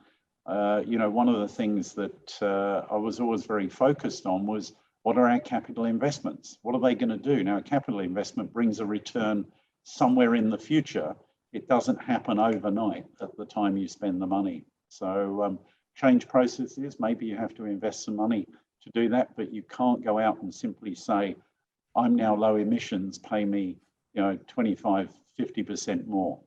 you know, one of the things that I was always very focused on was, what are our capital investments? What are they going to do? Now, a capital investment brings a return somewhere in the future. It doesn't happen overnight at the time you spend the money. So change processes, maybe you have to invest some money to do that, but you can't go out and simply say, I'm now low emissions, pay me, you know, 25, 50% more.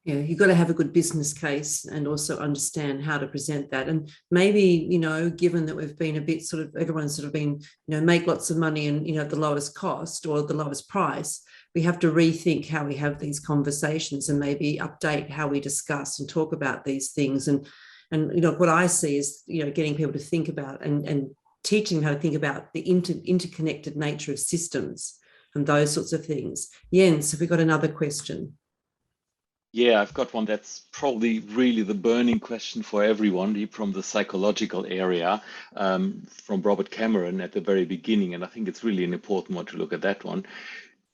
Yeah, you've got to have a good business case and also understand how to present that. And maybe, you know, given that we've been a bit sort of, everyone's sort of been, you know, make lots of money and, you know, the lowest cost or the lowest price, we have to rethink how we have these conversations and maybe update how we discuss and talk about these things. And you know, what I see is, you know, getting people to think about and teaching them how to think about the interconnected nature of systems and those sorts of things. Jens, have we got another question? Yeah, I've got one that's probably really the burning question for everyone from the psychological area, from Robert Cameron at the very beginning. And I think it's really an important one to look at that one.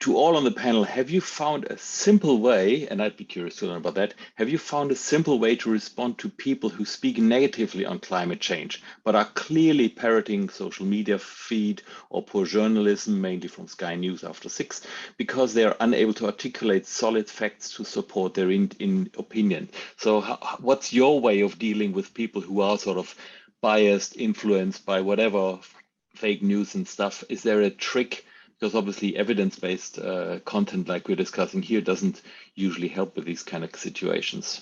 To all on the panel, have you found a simple way, and I'd be curious to learn about that, have you found a simple way to respond to people who speak negatively on climate change, but are clearly parroting social media feed or poor journalism, mainly from Sky News After 6, because they are unable to articulate solid facts to support their opinion? So what's your way of dealing with people who are sort of biased, influenced by whatever fake news and stuff? Is there a trick? Because obviously evidence-based content like we're discussing here doesn't usually help with these kind of situations.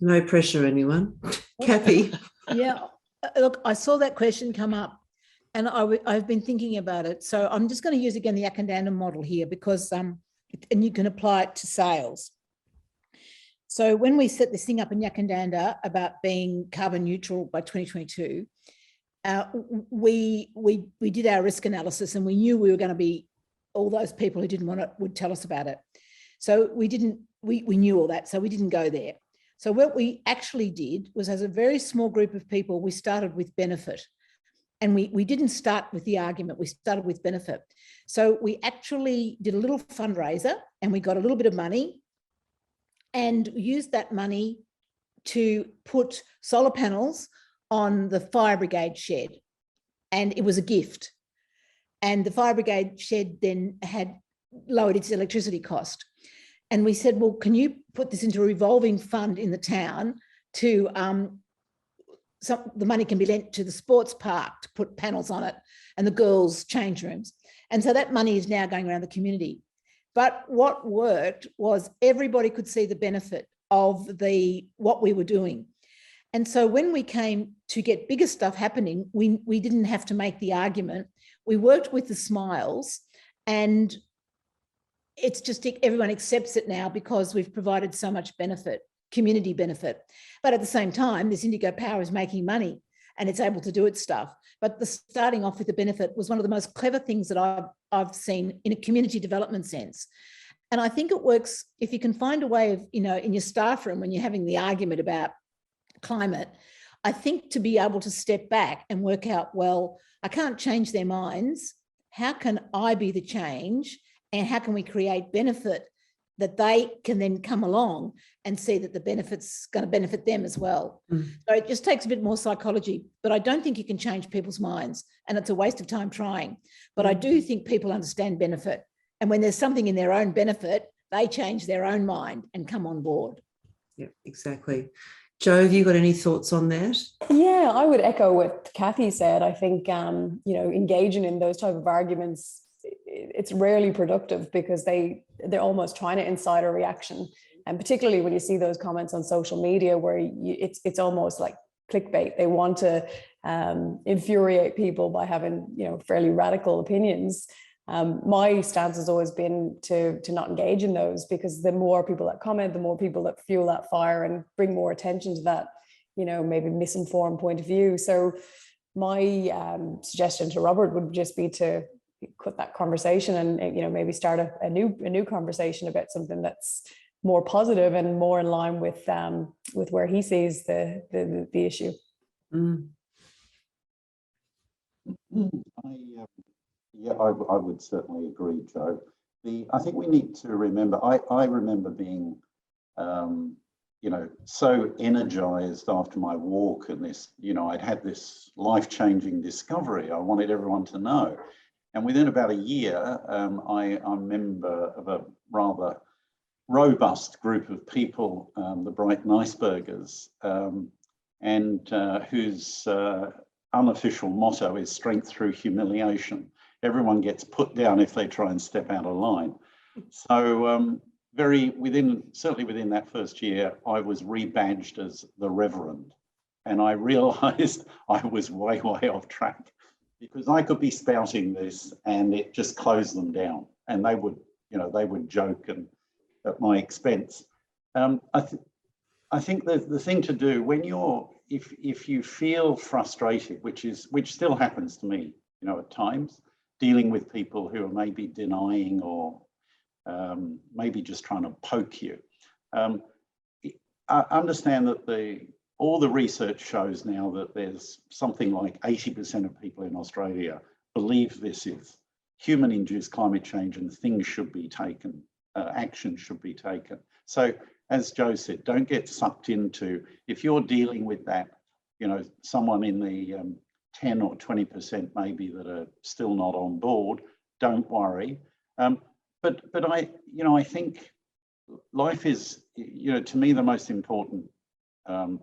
No pressure, anyone. Kathy? Yeah, look, I saw that question come up and I've been thinking about it. So I'm just going to use again the Yackandandah model here because, and you can apply it to sales. So when we set this thing up in Yackandandah about being carbon neutral by 2022, we did our risk analysis and we knew we were going to be, all those people who didn't want it would tell us about it. So we knew all that, so we didn't go there. So what we actually did was, as a very small group of people, we started with benefit. And we didn't start with the argument, we started with benefit. So we actually did a little fundraiser and we got a little bit of money and used that money to put solar panels on the fire brigade shed, and it was a gift. And the fire brigade shed then had lowered its electricity cost. And we said, well, can you put this into a revolving fund in the town to, the money can be lent to the sports park to put panels on it and the girls' change rooms. And so that money is now going around the community. But what worked was everybody could see the benefit of what we were doing. And so when we came to get bigger stuff happening, we didn't have to make the argument. We worked with the smiles, and it's just everyone accepts it now because we've provided so much benefit, community benefit. But at the same time, this Indigo Power is making money and it's able to do its stuff. But the starting off with the benefit was one of the most clever things that I've seen in a community development sense. And I think it works if you can find a way of, in your staff room when you're having the argument about climate, I think to be able to step back and work out, well, I can't change their minds. How can I be the change? And how can we create benefit that they can then come along and see that the benefit's going to benefit them as well? So it just takes a bit more psychology, but I don't think you can change people's minds, and it's a waste of time trying. But I do think people understand benefit. And when there's something in their own benefit, they change their own mind and come on board. Yeah, exactly. Jo, have you got any thoughts on that? Yeah, I would echo what Kathy said. I think, engaging in those type of arguments, it's rarely productive because they're almost trying to incite a reaction. And particularly when you see those comments on social media where it's almost like clickbait. They want to infuriate people by having, fairly radical opinions. My stance has always been to not engage in those, because the more people that comment, the more people that fuel that fire and bring more attention to that, maybe misinformed point of view. So my suggestion to Robert would just be to cut that conversation and, maybe start a new conversation about something that's more positive and more in line with where he sees the issue. I would certainly agree, Jo. I think we need to remember, I remember being, so energized after my walk and this, I'd had this life-changing discovery I wanted everyone to know. And within about a year, I'm a member of a rather robust group of people, the Brighton Icebergers, and whose unofficial motto is strength through humiliation. Everyone gets put down if they try and step out of line. So certainly within that first year, I was rebadged as the Reverend. And I realized I was way off track, because I could be spouting this and it just closed them down. And they would joke and at my expense. I think the thing to do when if you feel frustrated, which still happens to me, at times, dealing with people who are maybe denying or maybe just trying to poke you. I understand that all the research shows now that there's something like 80% of people in Australia believe this is human-induced climate change and things should be taken, action should be taken. So as Jo said, don't get sucked into, if you're dealing with that, someone in the 10 or 20% maybe that are still not on board, don't worry. But I think life is, to me, the most important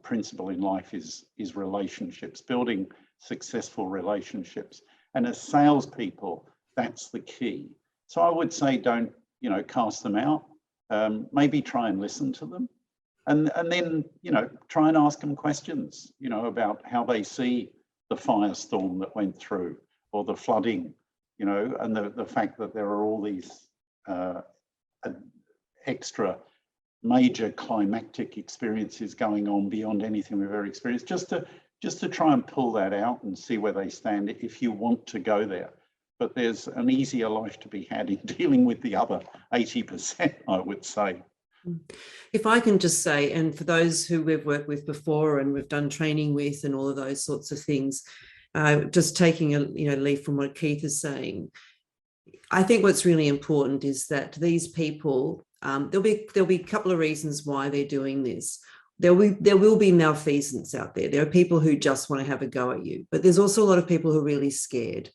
principle in life is relationships, building successful relationships. And as salespeople, that's the key. So I would say don't, cast them out. Maybe try and listen to them. And then, try and ask them questions, about how they see the firestorm that went through, or the flooding, and the fact that there are all these extra major climactic experiences going on beyond anything we've ever experienced, just to try and pull that out and see where they stand if you want to go there. But there's an easier life to be had in dealing with the other 80%, I would say. If I can just say, and for those who we've worked with before and we've done training with and all of those sorts of things, just taking a leaf from what Keith is saying, I think what's really important is that these people, there'll be a couple of reasons why they're doing this. There will be malfeasance out there. There are people who just want to have a go at you, but there's also a lot of people who are really scared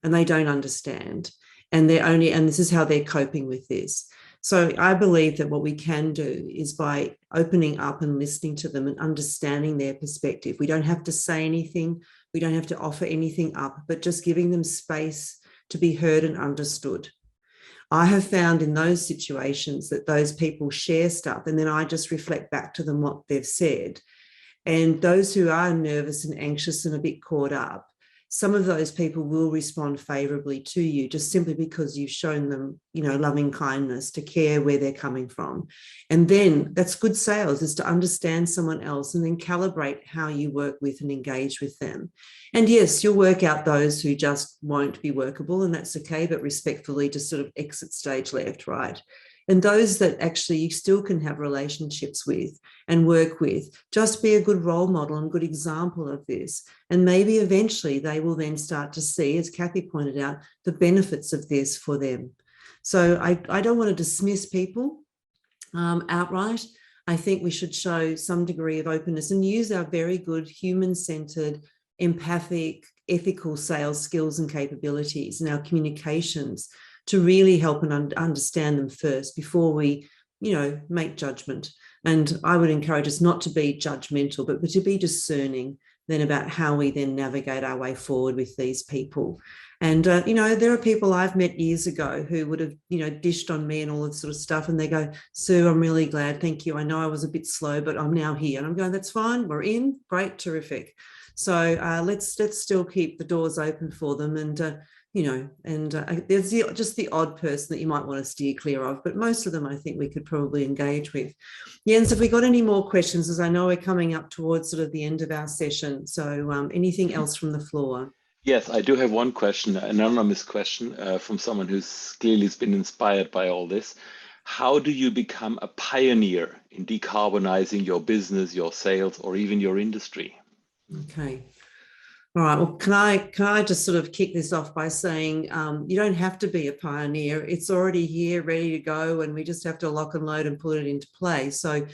and they don't understand, and this is how they're coping with this. So I believe that what we can do is by opening up and listening to them and understanding their perspective. We don't have to say anything. We don't have to offer anything up, but just giving them space to be heard and understood. I have found in those situations that those people share stuff and then I just reflect back to them what they've said. And those who are nervous and anxious and a bit caught up, some of those people will respond favorably to you just simply because you've shown them, loving kindness, to care where they're coming from. And then that's good sales, is to understand someone else and then calibrate how you work with and engage with them. And yes, you'll work out those who just won't be workable, and that's okay, but respectfully just sort of exit stage left, right? And those that actually you still can have relationships with and work with, just be a good role model and good example of this. And maybe eventually they will then start to see, as Kathy pointed out, the benefits of this for them. So I don't want to dismiss people outright. I think we should show some degree of openness and use our very good human-centered, empathic, ethical sales skills and capabilities and our communications to really help and understand them first before we, make judgment. And I would encourage us not to be judgmental, but to be discerning then about how we then navigate our way forward with these people. And, there are people I've met years ago who would have, dished on me and all this sort of stuff. And they go, Sue, I'm really glad. Thank you. I know I was a bit slow, but I'm now here. And I'm going, that's fine. We're in. Great. Terrific. So let's still keep the doors open for them. And, there's just the odd person that you might want to steer clear of. But most of them, I think we could probably engage with. Jens, have we got any more questions? As I know we're coming up towards sort of the end of our session. So anything else from the floor? Yes, I do have one question, an anonymous question from someone who's clearly been inspired by all this. How do you become a pioneer in decarbonizing your business, your sales, or even your industry? Okay. All right. Well, can I just sort of kick this off by saying you don't have to be a pioneer. It's already here, ready to go, and we just have to lock and load and put it into play. So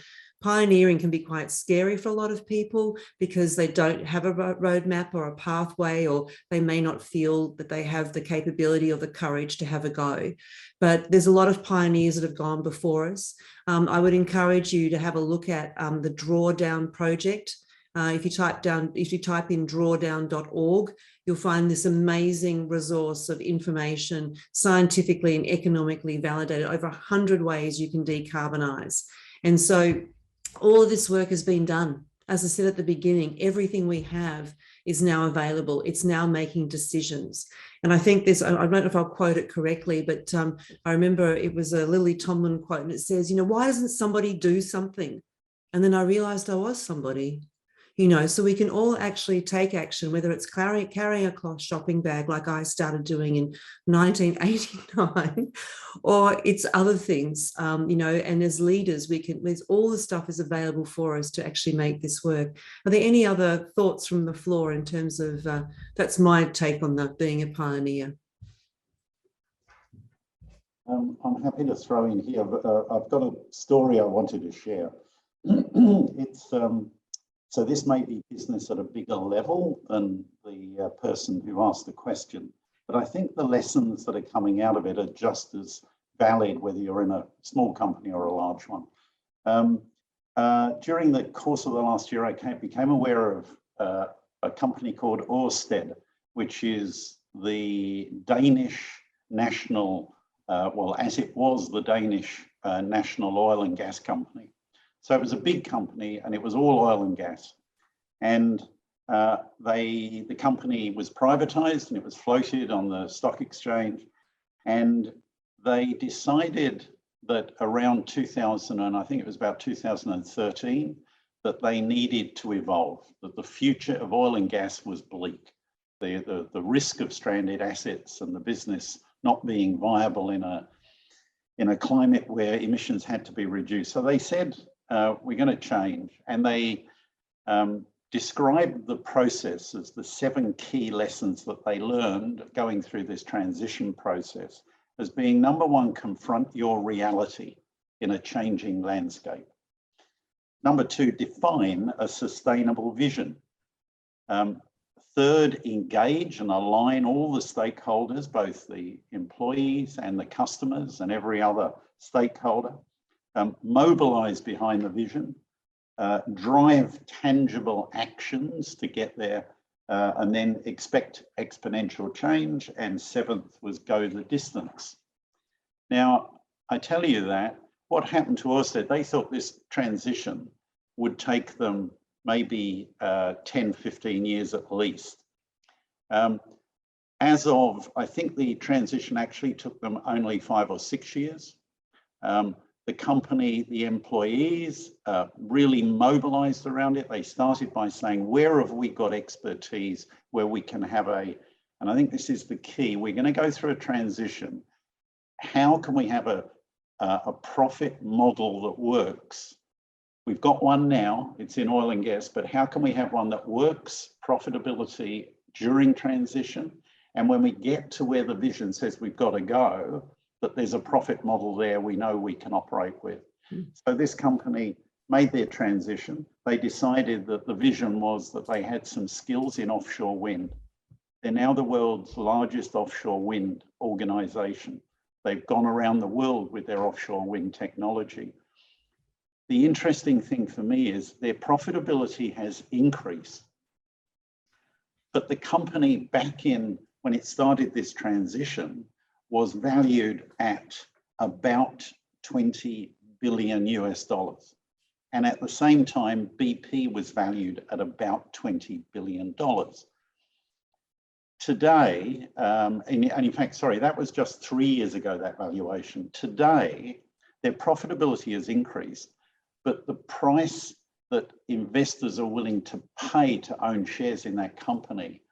pioneering can be quite scary for a lot of people because they don't have a roadmap or a pathway, or they may not feel that they have the capability or the courage to have a go. But there's a lot of pioneers that have gone before us. I would encourage you to have a look at the Drawdown project. If you type in drawdown.org, you'll find this amazing resource of information, scientifically and economically validated, over 100 ways you can decarbonize. And so all of this work has been done. As I said at the beginning, everything we have is now available. It's now making decisions. And I think this, I don't know if I'll quote it correctly, but I remember it was a Lily Tomlin quote, and it says, why doesn't somebody do something? And then I realized I was somebody. So we can all actually take action, whether it's carrying a cloth shopping bag like I started doing in 1989, or it's other things, and as leaders, there's all the stuff is available for us to actually make this work. Are there any other thoughts from the floor in terms of, that's my take on being a pioneer? I'm happy to throw in here, but I've got a story I wanted to share. So this may be business at a bigger level than the person who asked the question, but I think the lessons that are coming out of it are just as valid whether you're in a small company or a large one. During the course of the last year, I became aware of a company called Ørsted, which is the Danish national, as it was the Danish national oil and gas company. So it was a big company and it was all oil and gas. And the company was privatized and it was floated on the stock exchange. And they decided that around 2000, and I think it was about 2013, that they needed to evolve, that the future of oil and gas was bleak. The risk of stranded assets and the business not being viable in a climate where emissions had to be reduced. So they said, we're going to change. And they described the process as the 7 key lessons that they learned going through this transition process as being, number 1, confront your reality in a changing landscape. Number 2, define a sustainable vision. 3rd, engage and align all the stakeholders, both the employees and the customers and every other stakeholder. Mobilize behind the vision, drive tangible actions to get there, and then expect exponential change. And 7th was go the distance. Now, I tell you that what happened to Ørsted, they thought this transition would take them maybe 10, 15 years at least. As of, I think the transition actually took them only 5 or 6 years. The company, the employees really mobilized around it. They started by saying, where have we got expertise where we can have and I think this is the key, we're going to go through a transition. How can we have a a profit model that works. We've got one now, it's in oil and gas, but how can we have one that works, profitability during transition? And when we get to where the vision says we've got to go, that there's a profit model there we know we can operate with. So this company made their transition. They decided that the vision was that they had some skills in offshore wind. They're now the world's largest offshore wind organization. They've gone around the world with their offshore wind technology. The interesting thing for me is their profitability has increased, but the company back in, when it started this transition, was valued at about 20 billion US dollars. And at the same time, BP was valued at about $20 billion. Today, and in fact, sorry, that was just 3 years ago, that valuation. Today, their profitability has increased, but the price that investors are willing to pay to own shares in that company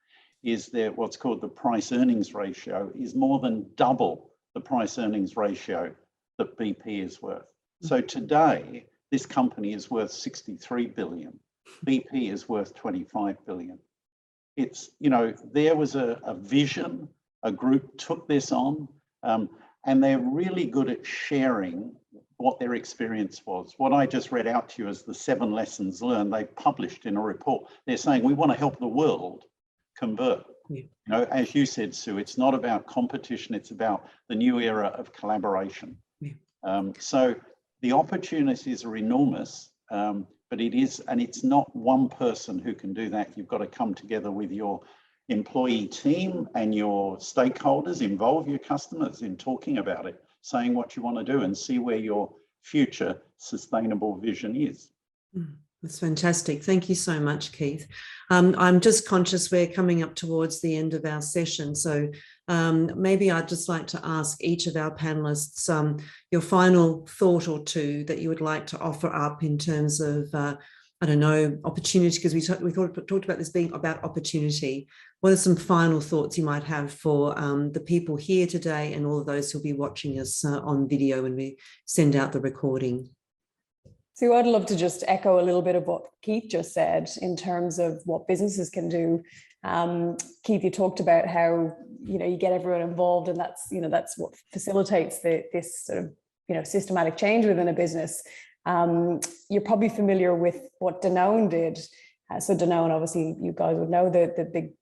is their, what's called the price earnings ratio, is more than double the price earnings ratio that BP is worth. So today, this company is worth 63 billion. BP is worth 25 billion. It's, you know, there was a vision, a group took this on, and they're really good at sharing what their experience was. What I just read out to you as the 7 lessons learned, they published in a report. They're saying we want to help the world convert. Yeah. You know, as you said, Sue, it's not about competition, it's about the new era of collaboration. Yeah. So the opportunities are enormous, but it is, and it's not one person who can do that. You've got to come together with your employee team and your stakeholders, involve your customers in talking about it, saying what you want to do and see where your future sustainable vision is. That's fantastic. Thank you so much, Keith. I'm just conscious we're coming up towards the end of our session. So maybe I'd just like to ask each of our panelists your final thought or two that you would like to offer up in terms of, I don't know, opportunity, because we talked about this being about opportunity. What are some final thoughts you might have for the people here today and all of those who'll be watching us on video when we send out the recording? So I'd love to just echo a little bit of what Keith just said in terms of what businesses can do. Keith, you talked about how, you know, you get everyone involved, and that's, you know, that's what facilitates this sort of, you know, systematic change within a business. You're probably familiar with what Danone did. So Danone, obviously, you guys would know, the big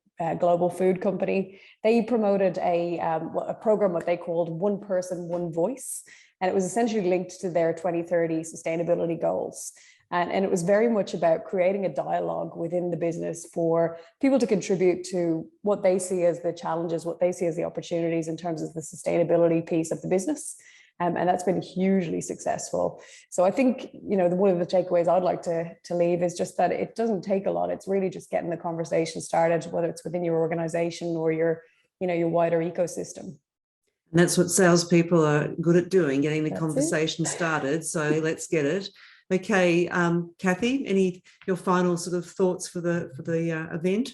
global food company. They promoted a program what they called One Person, One Voice. And it was essentially linked to their 2030 sustainability goals. And it was very much about creating a dialogue within the business for people to contribute to what they see as the challenges, what they see as the opportunities in terms of the sustainability piece of the business. And that's been hugely successful. So I think, you know, one of the takeaways I'd like to leave is just that it doesn't take a lot. It's really just getting the conversation started, whether it's within your organization or your, you know, your wider ecosystem. And that's what salespeople are good at doing, getting the conversation started. So let's get it. Okay, Kathy, your final sort of thoughts for the event?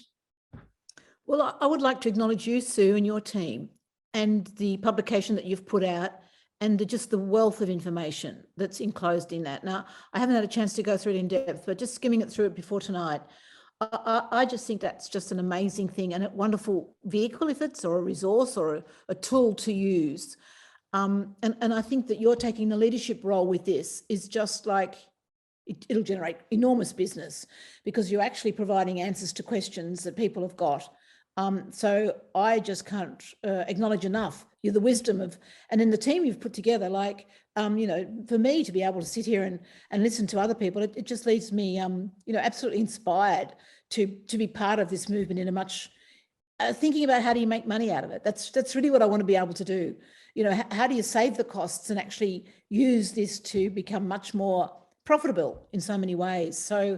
Well, I would like to acknowledge you, Sue, and your team, and the publication that you've put out, and just the wealth of information that's enclosed in that. Now, I haven't had a chance to go through it in depth, but just skimming it through it before tonight, I just think that's just an amazing thing and a wonderful vehicle, if it's, or a resource or a tool to use. And I think that you're taking the leadership role with this is just like, it'll generate enormous business because you're actually providing answers to questions that people have got. So I just can't acknowledge enough the wisdom of, and then the team you've put together, like, you know, for me to be able to sit here and listen to other people, it just leaves me, you know, absolutely inspired to be part of this movement in a much, thinking about how do you make money out of it. That's really what I want to be able to do. You know, how do you save the costs and actually use this to become much more profitable in so many ways? So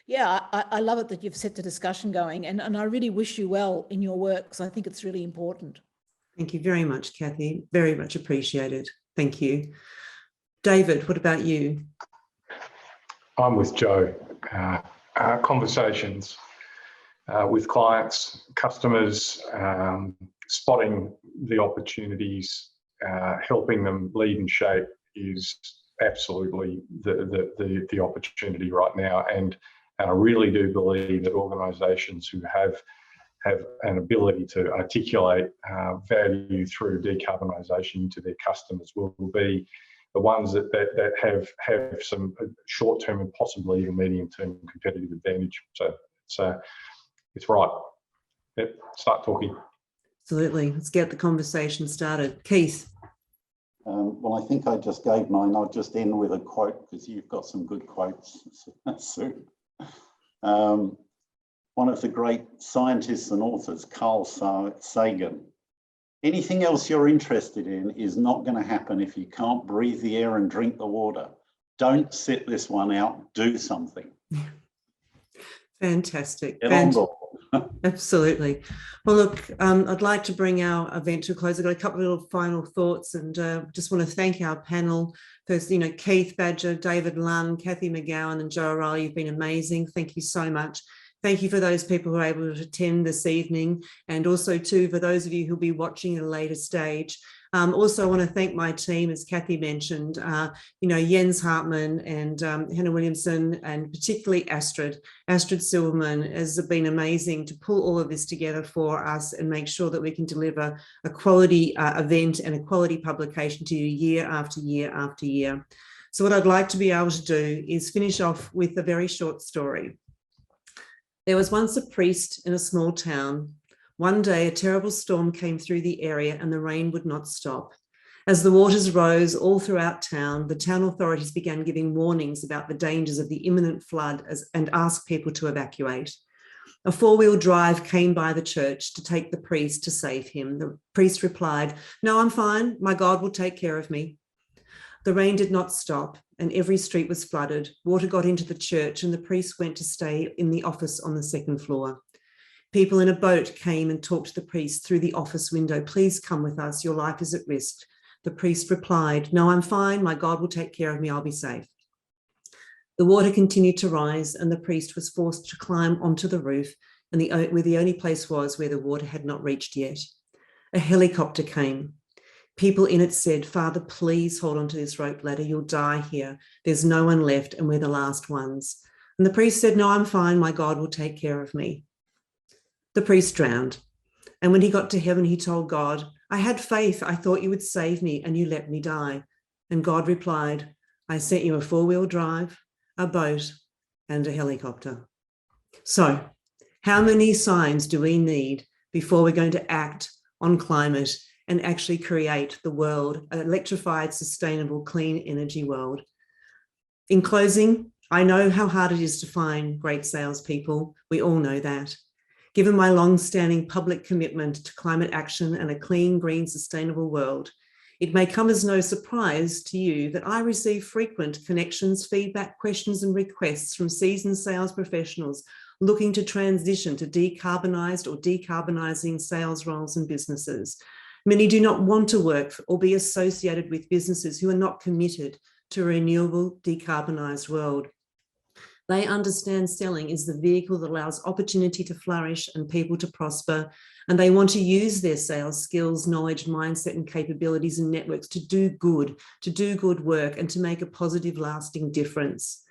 yeah, I love it that you've set the discussion going, and I really wish you well in your work because I think it's really important. Thank you very much, Kathy. Very much appreciated. Thank you. David, what about you? I'm with Joe. Conversations with clients, customers, spotting the opportunities, helping them lead and shape is absolutely the opportunity right now. And I really do believe that organisations who have an ability to articulate value through decarbonisation to their customers will be the ones that have some short-term and possibly even medium-term competitive advantage. So it's right. Yep, start talking. Absolutely. Let's get the conversation started. Keith. Well, I think I just gave mine. I'll just end with a quote because you've got some good quotes, Sue. One of the great scientists and authors, Carl Sagan. Anything else you're interested in is not going to happen if you can't breathe the air and drink the water. Don't sit this one out, do something. Fantastic. Get on board. Absolutely. Well, look, I'd like to bring our event to a close. I've got a couple of little final thoughts and just want to thank our panel. First, Keith Badger, David Lunn, Kathy Mcgowan and Joe O'Reilly, you've been amazing. Thank you so much. Thank you for those people who are able to attend this evening, and also too for those of you who'll be watching at a later stage. Also, I want to thank my team, as Kathy mentioned, Jens Hartmann and Hannah Williamson, and particularly Astrid Silverman has been amazing to pull all of this together for us and make sure that we can deliver a quality event and a quality publication to you year after year after year. So what I'd like to be able to do is finish off with a very short story. There was once a priest in a small town. One day, a terrible storm came through the area and the rain would not stop. As the waters rose all throughout town, the town authorities began giving warnings about the dangers of the imminent flood and asked people to evacuate. A four-wheel drive came by the church to take the priest to save him. The priest replied, "No, I'm fine. My God will take care of me." The rain did not stop and every street was flooded. Water got into the church and the priest went to stay in the office on the second floor. People in a boat came and talked to the priest through the office window. "Please come with us. Your life is at risk." The priest replied, "No, I'm fine. My God will take care of me. I'll be safe." The water continued to rise and the priest was forced to climb onto the roof and where the only place was where the water had not reached yet. A helicopter came. People in it said, "Father, please hold on to this rope ladder. You'll die here. There's no one left and we're the last ones." And the priest said, "No, I'm fine. My God will take care of me." The priest drowned. And when he got to heaven, he told God, "I had faith. I thought you would save me and you let me die." And God replied, "I sent you a four-wheel drive, a boat, and a helicopter." So, how many signs do we need before we're going to act on climate and actually create the world, an electrified, sustainable, clean energy world? In closing, I know how hard it is to find great salespeople. We all know that. Given my long-standing public commitment to climate action and a clean, green, sustainable world, it may come as no surprise to you that I receive frequent connections, feedback, questions, and requests from seasoned sales professionals looking to transition to decarbonised or decarbonizing sales roles and businesses. Many do not want to work or be associated with businesses who are not committed to a renewable, decarbonised world. They understand selling is the vehicle that allows opportunity to flourish and people to prosper, and they want to use their sales skills, knowledge, mindset, and capabilities and networks to do good work, and to make a positive, lasting difference.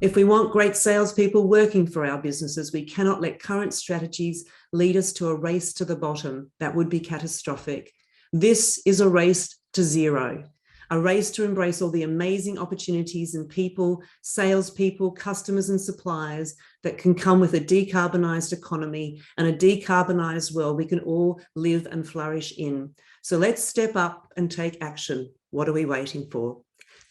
If we want great salespeople working for our businesses, we cannot let current strategies lead us to a race to the bottom. That would be catastrophic. This is a race to zero, a race to embrace all the amazing opportunities and people, salespeople, customers and suppliers that can come with a decarbonised economy and a decarbonised world we can all live and flourish in. So let's step up and take action. What are we waiting for?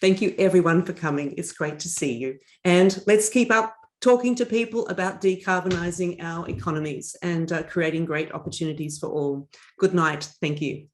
Thank you everyone for coming. It's great to see you. And let's keep up talking to people about decarbonising our economies and creating great opportunities for all. Good night. Thank you.